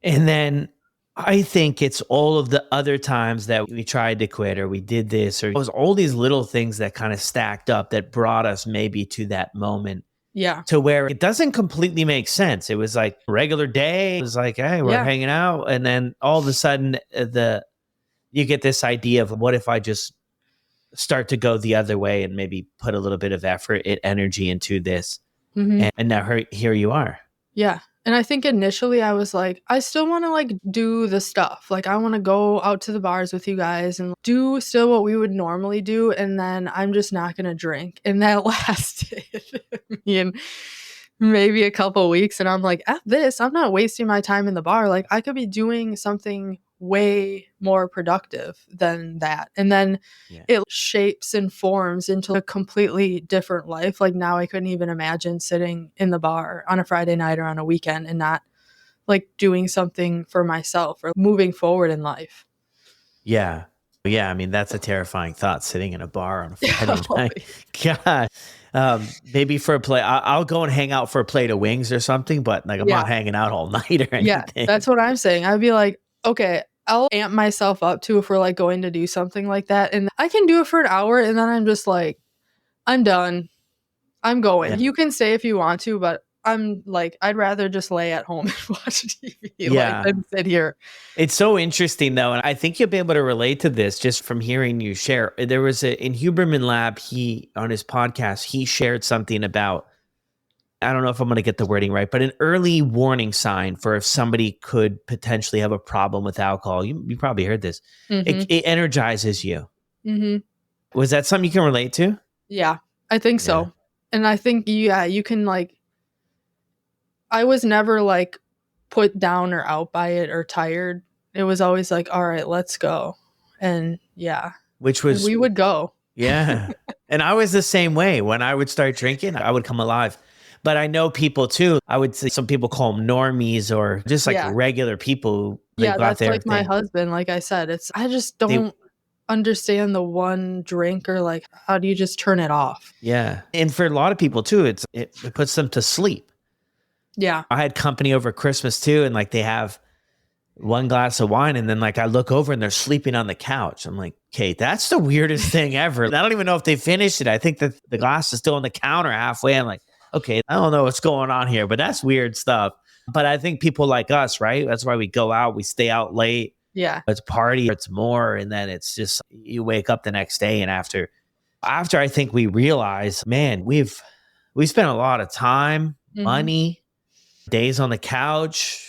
Speaker 1: And then I think it's all of the other times that we tried to quit or we did this, or it was all these little things that kind of stacked up that brought us maybe to that moment.
Speaker 2: Yeah.
Speaker 1: to where it doesn't completely make sense. It was like regular day. It was like, hey, we're
Speaker 2: Yeah.
Speaker 1: hanging out. And then all of a sudden you get this idea of what if I just start to go the other way and maybe put a little bit of effort and energy into this.
Speaker 2: Mhm.
Speaker 1: And now here you are.
Speaker 2: Yeah. And I think initially I was like, I still want to like do the stuff. Like I want to go out to the bars with you guys and do still what we would normally do. And then I'm just not going to drink. And that lasted me and maybe a couple weeks. And I'm like, F this, I'm not wasting my time in the bar. Like I could be doing something way more productive than that. And then
Speaker 1: Yeah.
Speaker 2: it shapes and forms into a completely different life. Like now I couldn't even imagine sitting in the bar on a Friday night or on a weekend and not like doing something for myself or moving forward in life.
Speaker 1: Yeah. Yeah. I mean, that's a terrifying thought, sitting in a bar on a Friday night. God. Maybe for a play, I'll go and hang out for a plate of wings or something, but like I'm
Speaker 2: Yeah.
Speaker 1: not hanging out all night or
Speaker 2: Yeah.
Speaker 1: anything.
Speaker 2: That's what I'm saying. I'd be like, okay, I'll amp myself up too if we're like going to do something like that. And I can do it for an hour and then I'm just like, I'm done. I'm going.
Speaker 1: Yeah.
Speaker 2: You can stay if you want to, but I'm like, I'd rather just lay at home and watch TV
Speaker 1: Yeah.
Speaker 2: like than sit here.
Speaker 1: It's so interesting though, and I think you'll be able to relate to this just from hearing you share. There was in Huberman Lab, he on his podcast, he shared something about, I don't know if I'm going to get the wording right, but an early warning sign for if somebody could potentially have a problem with alcohol. You probably heard this.
Speaker 2: Mhm.
Speaker 1: It energizes you.
Speaker 2: Mhm.
Speaker 1: Was that something you can relate to?
Speaker 2: Yeah, I think
Speaker 1: Yeah.
Speaker 2: so. And I think you can like I was never like put down or out by it or tired. It was always like, all right, let's go. And yeah,
Speaker 1: Which
Speaker 2: and
Speaker 1: was,
Speaker 2: we would go.
Speaker 1: yeah. And I was the same way. When I would start drinking, I would come alive. But I know people too. I would say some people call them normies or just like
Speaker 2: Yeah.
Speaker 1: regular people. They've
Speaker 2: Yeah,
Speaker 1: got
Speaker 2: that's
Speaker 1: their
Speaker 2: like my
Speaker 1: thing.
Speaker 2: husband. Like I said, I just
Speaker 1: They,
Speaker 2: don't understand the one drink or like how do you just turn it off?
Speaker 1: yeah. And for a lot of people too, it puts them to sleep.
Speaker 2: Yeah.
Speaker 1: I had company over Christmas too, and like they have one glass of wine, and then like I look over and they're sleeping on the couch. I'm like, okay, that's the weirdest thing ever. I don't even know if they finished it. I think that the glass is still on the counter halfway. I'm like, okay, I don't know what's going on here, but that's weird stuff. But I think people like us, right? That's why we go out, we stay out late.
Speaker 2: Yeah.
Speaker 1: It's party, it's more, and then it's just you wake up the next day, and after I think we realize, man, we spent a lot of time,
Speaker 2: Mhm.
Speaker 1: money, days on the couch,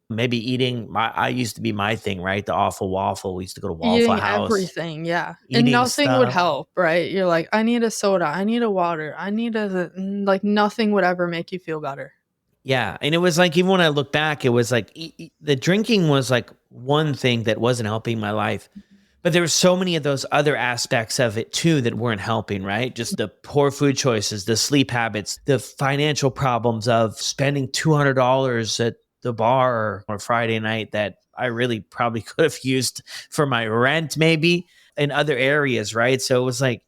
Speaker 1: maybe eating. I used to be my thing, right? The awful waffle. We used to go to Waffle
Speaker 2: Eating
Speaker 1: House,
Speaker 2: everything, yeah. And
Speaker 1: eating
Speaker 2: nothing would
Speaker 1: stuff.
Speaker 2: help, right? You're like, I need a soda, I need a water, I need like nothing would ever make you feel better.
Speaker 1: Yeah. And it was like, even when I look back, it was like the drinking was like one thing that wasn't helping my life. But there were so many of those other aspects of it too that weren't helping, right? Just the poor food choices, the sleep habits, the financial problems of spending $200 at the bar on a Friday night that I really probably could have used for my rent, maybe in other areas, right? So it was like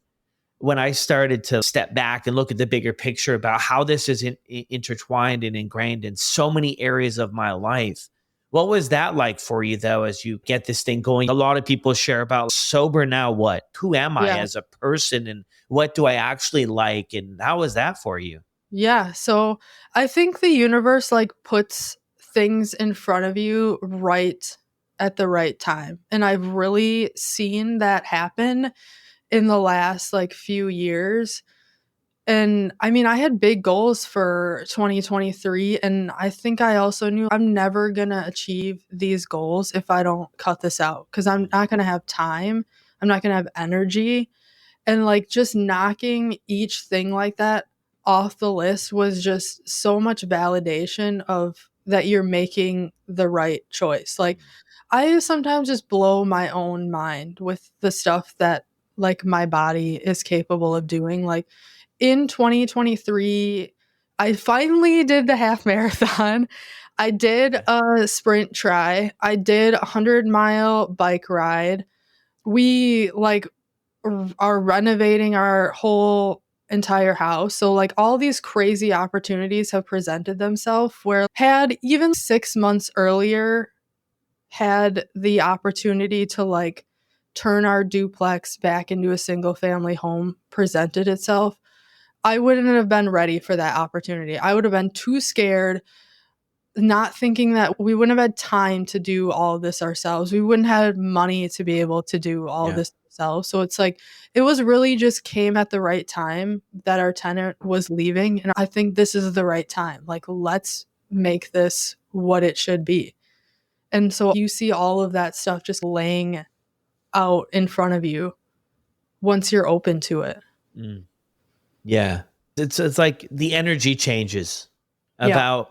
Speaker 1: when I started to step back and look at the bigger picture about how this is intertwined and ingrained in so many areas of my life. What was that like for you, though, as you get this thing going? A lot of people share about sober now, what? Who am I
Speaker 2: Yeah.
Speaker 1: as a person? And what do I actually like? And how was that for you?
Speaker 2: Yeah. So I think the universe like puts things in front of you right at the right time. And I've really seen that happen in the last like few years. And I mean, I had big goals for 2023. And I think I also knew I'm never going to achieve these goals if I don't cut this out because I'm not going to have time. I'm not going to have energy. And like just knocking each thing like that off the list was just so much validation of that you're making the right choice. Like I sometimes just blow my own mind with the stuff that like my body is capable of doing. Like in 2023, I finally did the half marathon. I did a sprint try. I did a 100-mile bike ride. We like are renovating our whole entire house. So like all these crazy opportunities have presented themselves where had even 6 months earlier had the opportunity to like turn our duplex back into a single family home presented itself, I wouldn't have been ready for that opportunity. I would have been too scared, not thinking that we wouldn't have had time to do all of this ourselves. We wouldn't have money to be able to do all of
Speaker 1: Yeah.
Speaker 2: this ourselves. So it's like, it was really just came at the right time that our tenant was leaving. And I think this is the right time. Like, let's make this what it should be. And so you see all of that stuff just laying out in front of you once you're open to it.
Speaker 1: Mm. Yeah. It's like the energy changes
Speaker 2: Yeah.
Speaker 1: about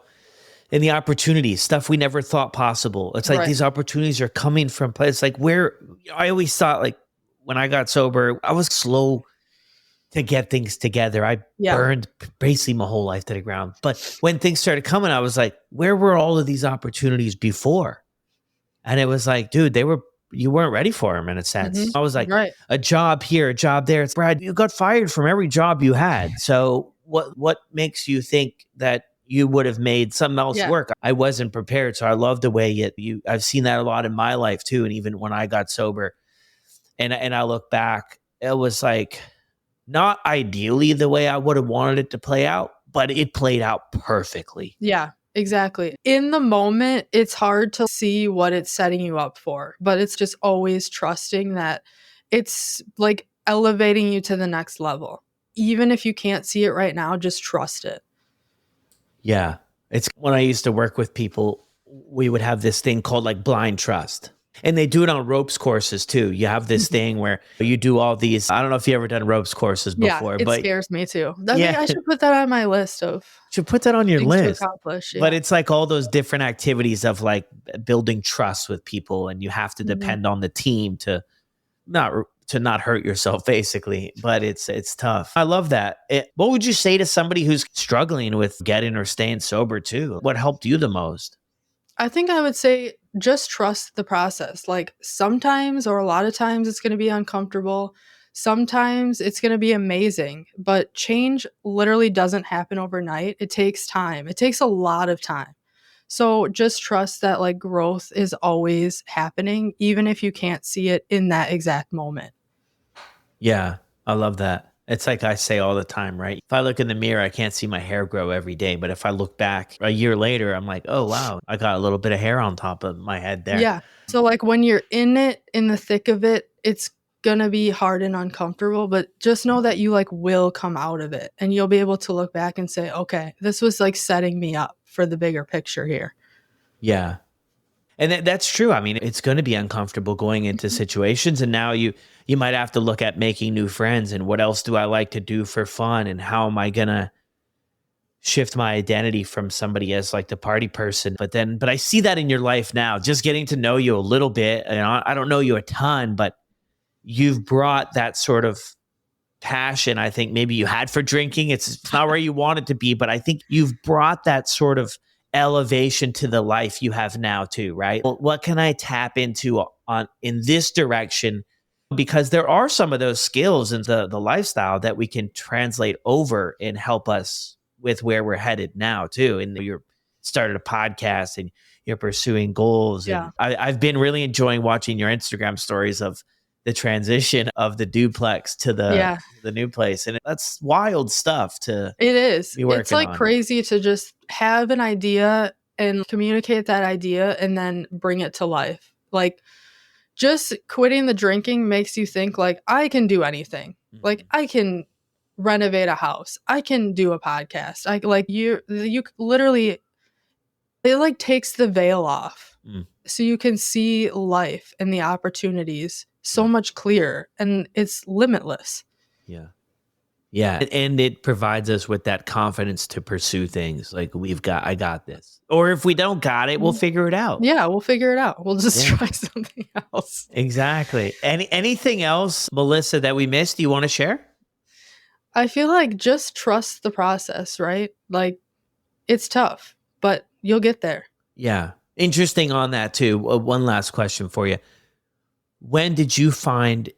Speaker 1: and the opportunities, stuff we never thought possible. It's like
Speaker 2: Right.
Speaker 1: these opportunities are coming from places like where I always thought, like when I got sober, I was slow to get things together. I
Speaker 2: Yeah.
Speaker 1: burned basically my whole life to the ground. But when things started coming, I was like, where were all of these opportunities before? And it was like, dude, you weren't ready for them in a sense. I was like,
Speaker 2: Right.
Speaker 1: a job here, a job there. It's Brad, you got fired from every job you had. So what makes you think that you would have made something else
Speaker 2: Yeah.
Speaker 1: work? I wasn't prepared. So I love the way I've seen that a lot in my life too. And even when I got sober and I look back, it was like not ideally the way I would have wanted it to play out, but it played out perfectly.
Speaker 2: Yeah, exactly. In the moment, it's hard to see what it's setting you up for, but it's just always trusting that it's like elevating you to the next level. Even if you can't see it right now, just trust it.
Speaker 1: Yeah. It's when I used to work with people, we would have this thing called like blind trust. And they do it on ropes courses too. You have this thing where you do all these. I don't know if you ever done ropes courses
Speaker 2: Yeah,
Speaker 1: before,
Speaker 2: it
Speaker 1: but
Speaker 2: scares me too. I
Speaker 1: yeah,
Speaker 2: think I should put that on my list of
Speaker 1: should put that on your
Speaker 2: things to
Speaker 1: list.
Speaker 2: accomplish.
Speaker 1: But
Speaker 2: Yeah.
Speaker 1: it's like all those different activities of like building trust with people, and you have to depend on the team to not hurt yourself, basically. But it's tough. I love that. What would you say to somebody who's struggling with getting or staying sober too? What helped you the most?
Speaker 2: I think I would say just trust the process. Like sometimes or a lot of times it's going to be uncomfortable. Sometimes it's going to be amazing, but change literally doesn't happen overnight. It takes time. It takes a lot of time. So just trust that like growth is always happening, even if you can't see it in that exact moment.
Speaker 1: Yeah, I love that. It's like I say all the time, right? If I look in the mirror, I can't see my hair grow every day. But if I look back a year later, I'm like, oh, wow, I got a little bit of hair on top of my head there.
Speaker 2: Yeah. So like when you're in it, in the thick of it, it's gonna be hard and uncomfortable, but just know that you like will come out of it and you'll be able to look back and say, okay, this was like setting me up for the bigger picture here.
Speaker 1: Yeah. And that's true. I mean, it's going to be uncomfortable going into situations. And now you might have to look at making new friends and what else do I like to do for fun? And how am I going to shift my identity from somebody as like the party person? But I see that in your life now, just getting to know you a little bit. And I don't know you a ton, but you've brought that sort of passion I think maybe you had for drinking. It's not where you want it to be, but I think you've brought that sort of elevation to the life you have now too, right? Well, what can I tap into on in this direction? Because there are some of those skills and the lifestyle that we can translate over and help us with where we're headed now too. And you're started a podcast and you're pursuing goals.
Speaker 2: Yeah.
Speaker 1: And I've been really enjoying watching your Instagram stories of the transition of the duplex to
Speaker 2: Yeah,
Speaker 1: the new place. And that's wild stuff to
Speaker 2: it is.
Speaker 1: be
Speaker 2: It's
Speaker 1: working
Speaker 2: like
Speaker 1: on.
Speaker 2: crazy to just have an idea and communicate that idea and then bring it to life. Like just quitting the drinking makes you think like I can do anything. Like I can renovate a house. I can do a podcast. I like you literally it like takes the veil off.
Speaker 1: Mm,
Speaker 2: So you can see life and the opportunities so
Speaker 1: yeah.
Speaker 2: much clearer and it's limitless.
Speaker 1: Yeah. Yeah. And it provides us with that confidence to pursue things like I got this. Or if we don't got it, we'll figure it out.
Speaker 2: Yeah, we'll figure it out. We'll just
Speaker 1: Yeah.
Speaker 2: try something else.
Speaker 1: Exactly. Anything else, Melissa, that we missed you want to share?
Speaker 2: I feel like just trust the process, right? Like it's tough, but you'll get there.
Speaker 1: Yeah. Interesting on that too. One last question for you. When did you find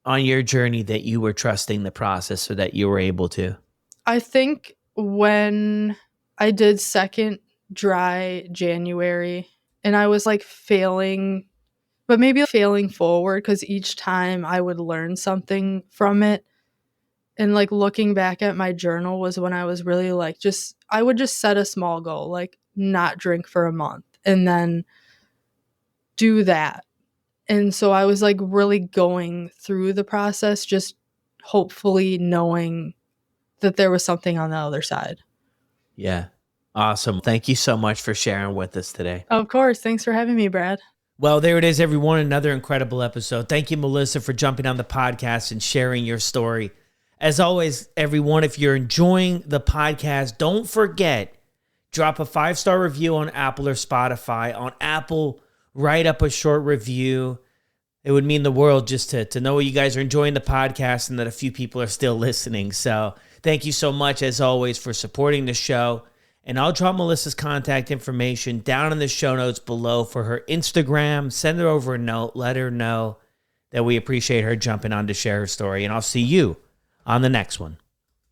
Speaker 1: on your journey that you were trusting the process so that you were able to?
Speaker 2: I think when I did second dry January and I was like failing, but maybe failing forward because each time I would learn something from it. And like looking back at my journal was when I was really like I would just set a small goal, like not drink for a month and then do that. And so I was like really going through the process, just hopefully knowing that there was something on the other side.
Speaker 1: Yeah. Awesome. Thank you so much for sharing with us today.
Speaker 2: Of course. Thanks for having me, Brad.
Speaker 1: Well, there it is, everyone. Another incredible episode. Thank you, Melissa, for jumping on the podcast and sharing your story. As always, everyone, if you're enjoying the podcast, don't forget, drop a 5-star review on Apple or Spotify. On Apple, write up a short review. It would mean the world just to know you guys are enjoying the podcast and that a few people are still listening. So thank you so much, as always, for supporting the show. And I'll drop Melissa's contact information down in the show notes below for her Instagram. Send her over a note. Let her know that we appreciate her jumping on to share her story. And I'll see you on the next one.